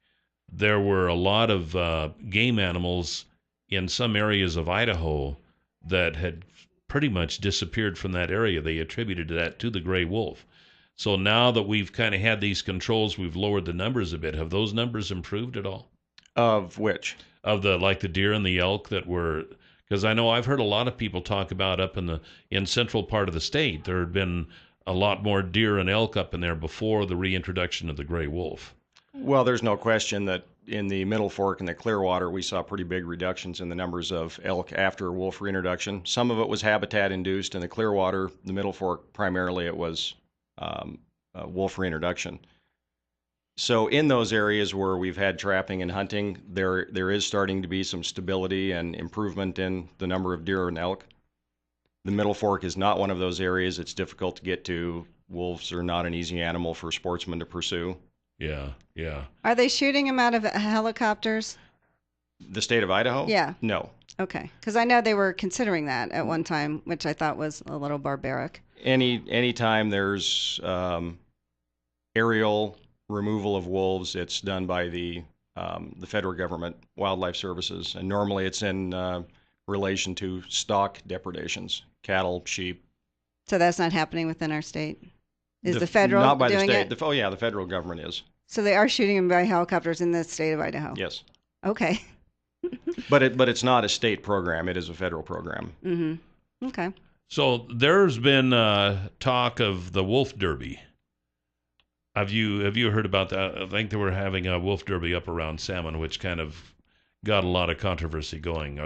there were a lot of game animals in some areas of Idaho that had pretty much disappeared from that area. They attributed that to the gray wolf. So now that we've kind of had these controls, we've lowered the numbers a bit. Have those numbers improved at all? Of which? Of the deer and the elk that were, because I know I've heard a lot of people talk about up in central part of the state, there had been a lot more deer and elk up in there before the reintroduction of the gray wolf. Well, there's no question that in the Middle Fork and the Clearwater, we saw pretty big reductions in the numbers of elk after wolf reintroduction. Some of it was habitat induced. In the Clearwater, the Middle Fork, primarily it was wolf reintroduction. So in those areas where we've had trapping and hunting, there is starting to be some stability and improvement in the number of deer and elk. The Middle Fork is not one of those areas. It's difficult to get to. Wolves are not an easy animal for sportsmen to pursue. Yeah, yeah. Are they shooting them out of helicopters? The state of Idaho? Yeah. No. Okay, because I know they were considering that at one time, which I thought was a little barbaric. Anytime there's aerial removal of wolves, it's done by the federal government, wildlife services, and normally it's in relation to stock depredations, cattle, sheep. So that's not happening within our state? Is the federal not by doing the state? it? The federal government is. So they are shooting them by helicopters in the state of Idaho? Yes. Okay. But it's not a state program. It is a federal program. Mm-hmm. Okay. So there's been talk of the wolf derby. Have you heard about that? I think they were having a wolf derby up around Salmon, which kind of got a lot of controversy going.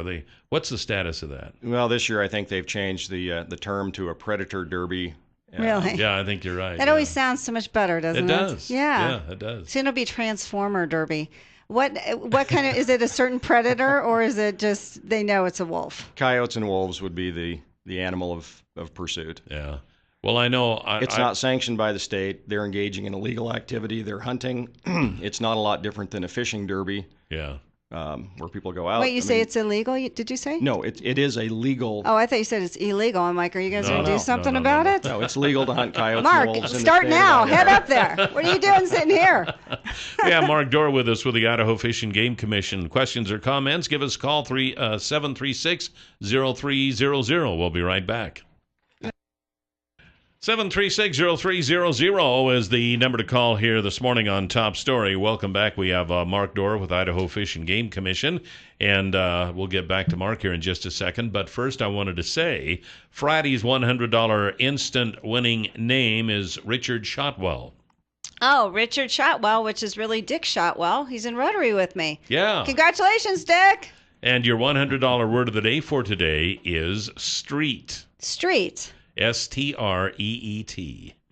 What's the status of that? Well, this year I think they've changed the term to a predator derby. Really? Yeah, I think you're right. That always sounds so much better, doesn't it? It does. Yeah. Yeah, it does. So it'll be Transformer Derby. What kind of, is it a certain predator or is it just they know it's a wolf? Coyotes and wolves would be the animal of pursuit. Yeah. Well, I know it's not sanctioned by the state. They're engaging in illegal activity. They're hunting. It's not a lot different than a fishing derby. Yeah. Where people go out. Wait, you say it's illegal? Did you say? No, it is a legal. Oh, I thought you said it's illegal. I'm like, are you guys going to do something about it? No, it's legal to hunt coyotes Mark, and wolves. start now. Head up there. What are you doing sitting here? Yeah, Mark Doerr with us with the Idaho Fish and Game Commission. Questions or comments, give us a call, 736-0300. We'll be right back. 736-0300 is the number to call here this morning on Top Story. Welcome back. We have Mark Doerr with Idaho Fish and Game Commission, and we'll get back to Mark here in just a second. But first, I wanted to say Friday's $100 instant winning name is Richard Shotwell. Oh, Richard Shotwell, which is really Dick Shotwell. He's in Rotary with me. Yeah. Congratulations, Dick. And your $100 word of the day for today is street. Street. Street.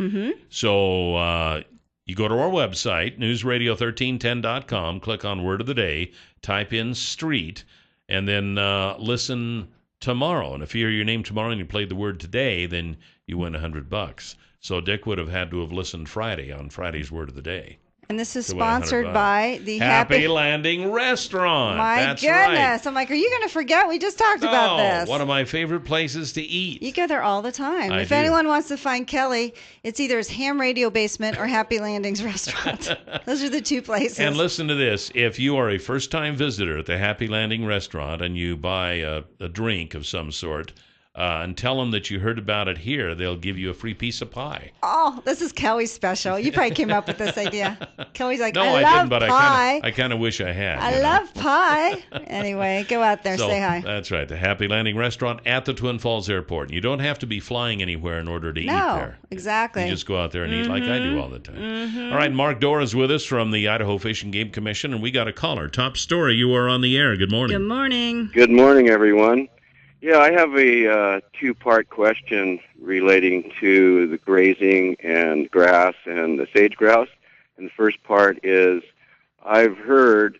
Mm-hmm. So you go to our website, newsradio1310.com, click on Word of the Day, type in street, and then listen tomorrow. And if you hear your name tomorrow and you played the word today, then you win $100. So Dick would have had to have listened Friday on Friday's Word of the Day. And this is sponsored by the Happy Landing Restaurant. My That's goodness. right. I'm like, are you going to forget? We just talked about this. One of my favorite places to eat. You go there all the time. I If do. anyone wants to find Kelly, it's either his ham radio basement or Happy Landings Restaurant. Those are the two places. And listen to this. If you are a first-time visitor at the Happy Landing Restaurant and you buy a drink of some sort, and tell them that you heard about it here. They'll give you a free piece of pie. Oh, this is Kelly's special. You probably came up with this idea. Kelly's like, No, I didn't, love but pie. I kind of wish I had. I love pie. Anyway, go out there, So, say hi. That's right. The Happy Landing Restaurant at the Twin Falls Airport. You don't have to be flying anywhere in order to eat there. Exactly. You just go out there and eat like I do all the time. All right, Mark Doerr is with us from the Idaho Fish and Game Commission, and we got a caller. Top story. You are on the air. Good morning. Good morning. Good morning, everyone. Yeah, I have a two-part question relating to the grazing and grass and the sage grouse. And the first part is, I've heard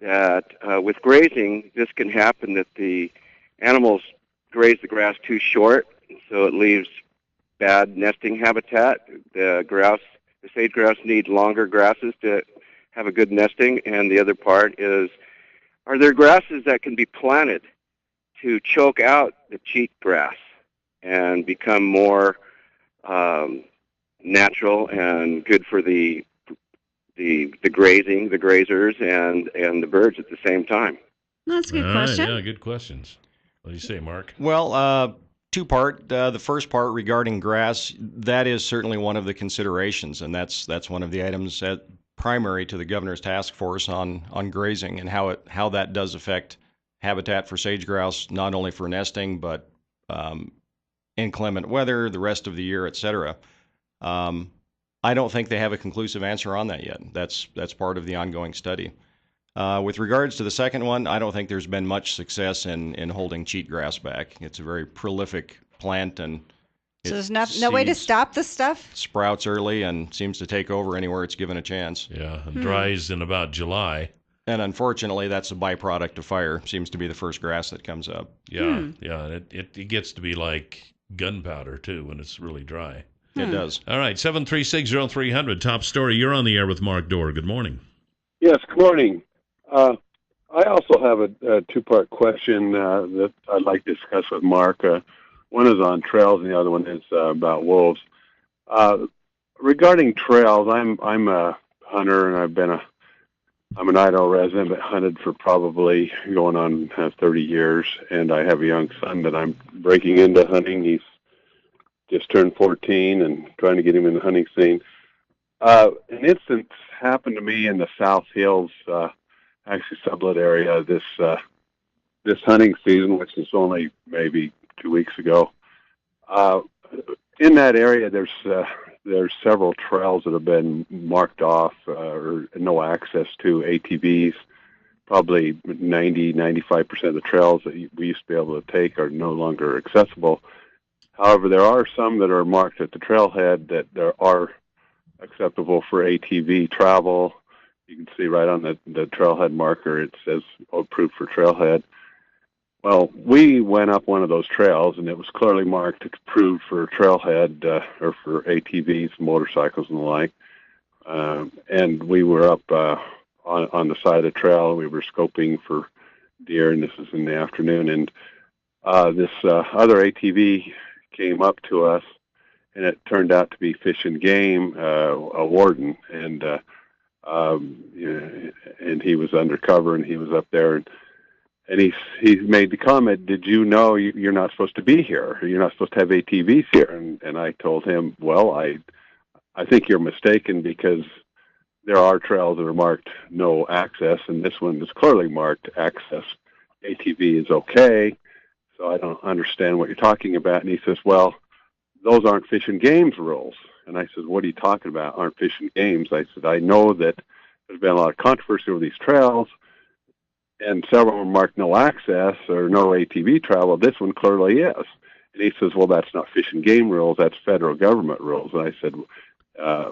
that with grazing, this can happen that the animals graze the grass too short, so it leaves bad nesting habitat. The sage grouse need longer grasses to have a good nesting. And the other part is, are there grasses that can be planted to choke out the cheat grass and become more natural and good for the grazing, the grazers, and the birds at the same time? That's a good question. Yeah, good questions. What do you say, Mark? Well, two-part. The first part regarding grass, that is certainly one of the considerations, and that's one of the items primary to the governor's task force on grazing and how that does affect habitat for sage grouse, not only for nesting, but inclement weather, the rest of the year, etc. I don't think they have a conclusive answer on that yet. That's part of the ongoing study. With regards to the second one, I don't think there's been much success in holding cheatgrass back. It's a very prolific plant, and so there's no way to stop this stuff? Sprouts early and seems to take over anywhere it's given a chance. Yeah, and dries in about July. And unfortunately, that's a byproduct of fire. Seems to be the first grass that comes up. Yeah, yeah. It gets to be like gunpowder, too, when it's really dry. It does. All right, 7360300, top story. You're on the air with Mark Doerr. Good morning. Yes, good morning. I also have a two-part question that I'd like to discuss with Mark. One is on trails, and the other one is about wolves. Regarding trails, I'm a hunter, and I'm an Idaho resident, but hunted for probably going on 30 years, and I have a young son that I'm breaking into hunting. He's just turned 14 and trying to get him in the hunting scene. An instance happened to me in the South Hills, actually Sublette area, this hunting season, which is only maybe 2 weeks ago. In that area, there's several trails that have been marked off or no access to ATVs. Probably 95% of the trails that we used to be able to take are no longer accessible. However, there are some that are marked at the trailhead that there are acceptable for ATV travel. You can see right on the trailhead marker, it says approved for trailhead. Well, we went up one of those trails, and it was clearly marked approved for trailhead or for ATVs, motorcycles, and the like. And we were up on the side of the trail. We were scoping for deer, and this is in the afternoon. And this other ATV came up to us, and it turned out to be Fish and Game, a warden, and he was undercover, and he was up there, and he made the comment, "Did you know you're not supposed to be here? You're not supposed to have ATVs here." And I told him, "Well, I think you're mistaken, because there are trails that are marked no access, and this one is clearly marked access. ATV is okay, so I don't understand what you're talking about." And he says, "Well, those aren't Fish and Game's rules." And I said, "What are you talking about? Aren't Fish and Game's?" I said, "I know that there's been a lot of controversy over these trails, and several of them marked no access or no ATV travel. This one clearly is." And he says, "Well, that's not Fish and Game rules, that's federal government rules." And I said,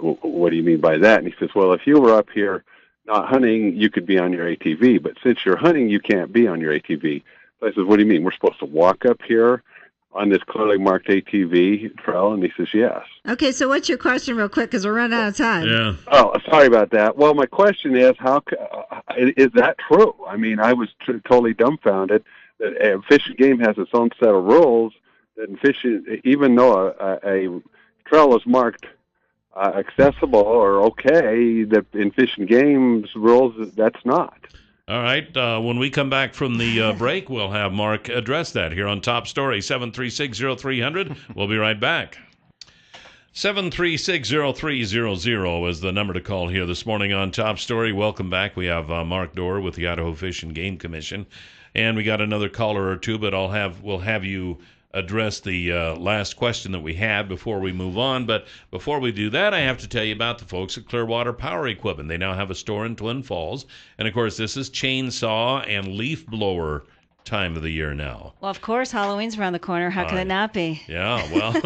"What do you mean by that?" And he says, "Well, if you were up here not hunting, you could be on your ATV, but since you're hunting, you can't be on your ATV." So I said, "What do you mean? We're supposed to walk up here on this clearly marked ATV trail?" And he says, "Yes." Okay, so what's your question real quick, because we're running out of time. Yeah. Oh, sorry about that. Well, my question is, is that true? I mean, I was totally dumbfounded that Fish and Game has its own set of rules, that even though a trail is marked accessible or okay, that in Fish and Game's rules, that's not. All right. When we come back from the break, we'll have Mark address that here on Top Story 7360300. We'll be right back. 7360300 is the number to call here this morning on Top Story. Welcome back. We have Mark Doerr with the Idaho Fish and Game Commission, and we got another caller or two, but we'll have you address the last question that we had before we move on. But before we do that, I have to tell you about the folks at Clearwater Power Equipment. They now have a store in Twin Falls, and of course, this is chainsaw and leaf blower time of the year now. Well, of course, Halloween's around the corner. How could it not be? Yeah, well,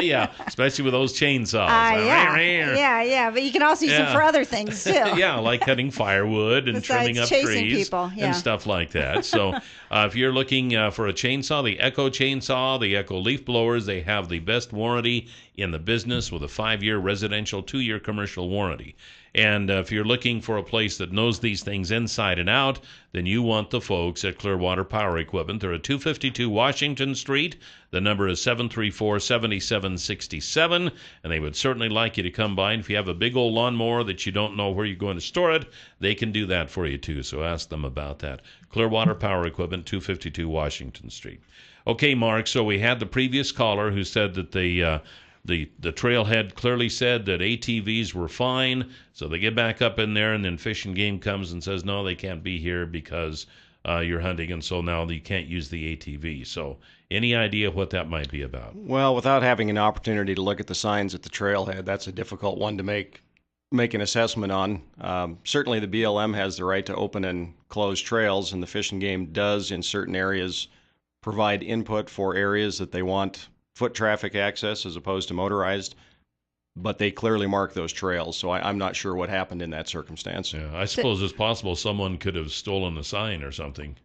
yeah, especially with those chainsaws. Yeah, but you can also use them for other things, too. Yeah, like cutting firewood and Besides trimming up chasing trees people, and stuff like that. So if you're looking for a chainsaw, the Echo chainsaw, the Echo leaf blowers, they have the best warranty in the business with a 5-year residential, 2-year commercial warranty. And if you're looking for a place that knows these things inside and out, then you want the folks at Clearwater Power Equipment. They're at 252 Washington Street. The number is 734-7767, and they would certainly like you to come by. And if you have a big old lawnmower that you don't know where you're going to store it, they can do that for you too. So ask them about that. Clearwater Power Equipment, 252 Washington Street. Okay, Mark, so we had the previous caller who said that the trailhead clearly said that ATVs were fine, so they get back up in there, and then Fish and Game comes and says, no, they can't be here because you're hunting, and so now you can't use the ATV. So any idea what that might be about? Well, without having an opportunity to look at the signs at the trailhead, that's a difficult one to make an assessment on. Certainly the BLM has the right to open and close trails, and the Fish and Game does in certain areas provide input for areas that they want foot traffic access as opposed to motorized, but they clearly mark those trails, so I'm not sure what happened in that circumstance. Yeah, I suppose it's possible someone could have stolen a sign or something.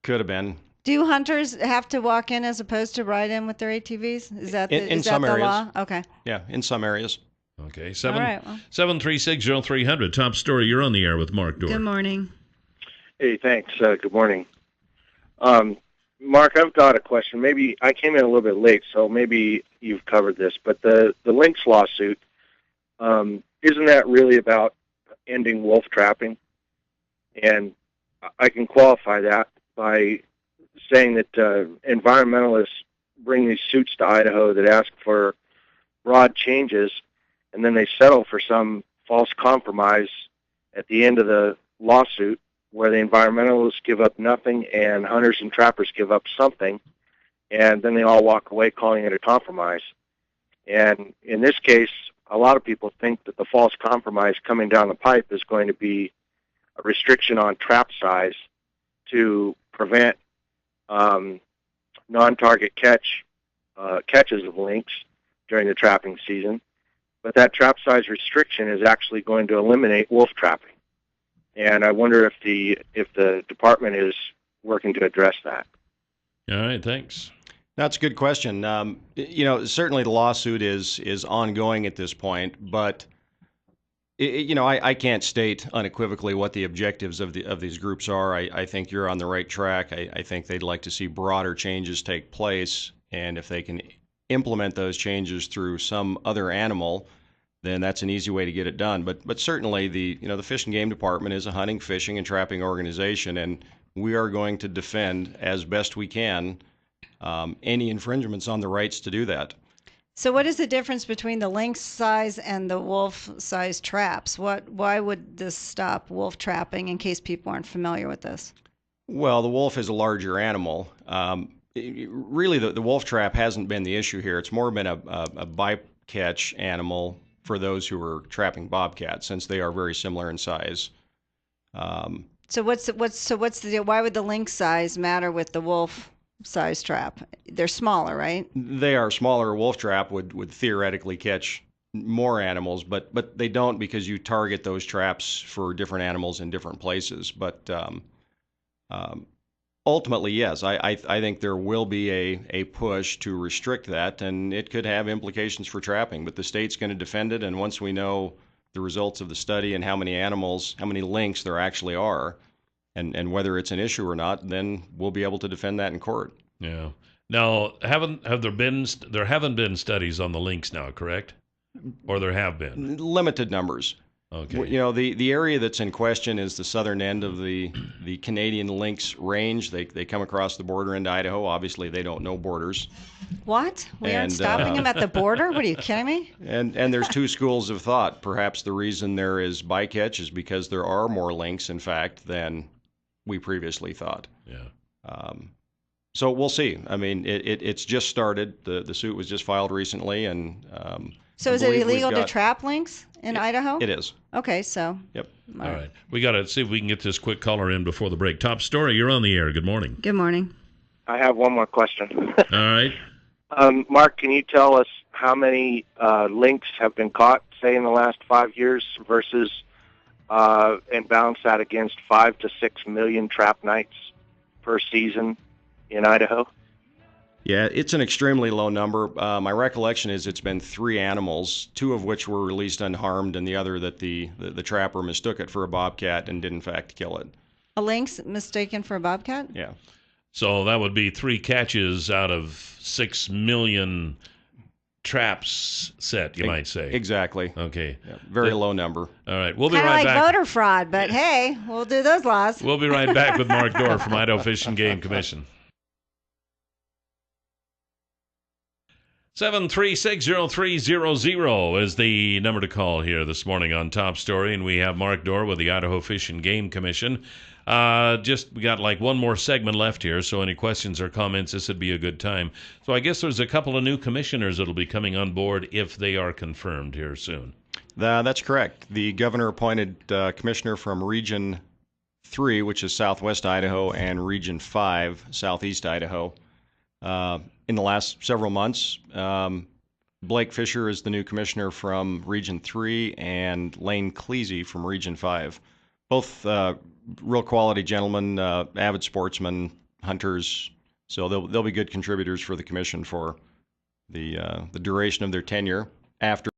Could have been. Do hunters have to walk in as opposed to ride in with their ATVs? Is that in the some areas. law? Okay. Yeah, in some areas. Okay, 7360300, Top Story. You're on the air with Mark Doerr. Good morning. Hey, thanks. Good morning. Mark, I've got a question. Maybe I came in a little bit late, so maybe you've covered this. But the lynx lawsuit, isn't that really about ending wolf trapping? And I can qualify that by saying that environmentalists bring these suits to Idaho that ask for broad changes, and then they settle for some false compromise at the end of the lawsuit where the environmentalists give up nothing and hunters and trappers give up something, and then they all walk away calling it a compromise. And in this case, a lot of people think that the false compromise coming down the pipe is going to be a restriction on trap size to prevent non-target catches of lynx during the trapping season. But that trap size restriction is actually going to eliminate wolf trapping. And I wonder if the department is working to address that. All right, thanks. That's a good question. Certainly the lawsuit is ongoing at this point, but I can't state unequivocally what the objectives of these groups are. I think you're on the right track. I think they'd like to see broader changes take place, and if they can implement those changes through some other animal, then that's an easy way to get it done. But certainly the Fish and Game Department is a hunting, fishing, and trapping organization, and we are going to defend as best we can any infringements on the rights to do that. So what is the difference between the lynx size and the wolf size traps? Why would this stop wolf trapping, in case people aren't familiar with this? Well, the wolf is a larger animal. Really, the wolf trap hasn't been the issue here. It's more been a bycatch animal for those who are trapping bobcats, since they are very similar in size. So what's the deal? Why would the lynx size matter with the wolf size trap? They're smaller, right? They are smaller. A wolf trap would theoretically catch more animals, but they don't, because you target those traps for different animals in different places. But ultimately, yes, I think there will be a push to restrict that, and it could have implications for trapping. But the state's going to defend it, and once we know the results of the study and how many lynx there actually are, and whether it's an issue or not, then we'll be able to defend that in court. Yeah. Now, there haven't been studies on the lynx now, correct? Or there have been? Limited numbers. Okay. You know, the area that's in question is the southern end of the Canadian Lynx range. They come across the border into Idaho. Obviously, they don't know borders. What? We aren't And, stopping them at the border? What are you kidding me? And there's two schools of thought. Perhaps the reason there is bycatch is because there are more lynx, in fact, than we previously thought. Yeah. So we'll see. I mean, it's just started. The suit was just filed recently, and so is it illegal to trap lynx in Idaho? It is. Okay, so. Yep. All right. We got to see if we can get this quick caller in before the break. Top story, you're on the air. Good morning. Good morning. I have one more question. All right. Mark, can you tell us how many lynx have been caught, say, in the last 5 years versus and balance that against 5 to 6 million trap nights per season in Idaho? Yeah, it's an extremely low number. My recollection is it's been 3 animals, 2 of which were released unharmed, and the other that the trapper mistook it for a bobcat and did in fact kill it. A lynx mistaken for a bobcat? Yeah. So that would be 3 catches out of 6 million traps set, you might say. Exactly. Okay. Yeah, very low number. All right. We'll be Kinda right like back. voter fraud, but hey, we'll do those laws. We'll be right back with Mark Doerr from Idaho Fish and Game Commission. 7360300 is the number to call here this morning on Top Story, and we have Mark Doerr with the Idaho Fish and Game Commission. We got like one more segment left here, so any questions or comments, this would be a good time. So I guess there's a couple of new commissioners that'll be coming on board if they are confirmed here soon. That's correct. The governor appointed commissioner from Region 3, which is southwest Idaho, and Region 5, southeast Idaho. In the last several months, Blake Fisher is the new commissioner from Region 3, and Lane Cleasy from Region 5. Both real quality gentlemen, avid sportsmen, hunters, so they'll be good contributors for the commission for the duration of their tenure after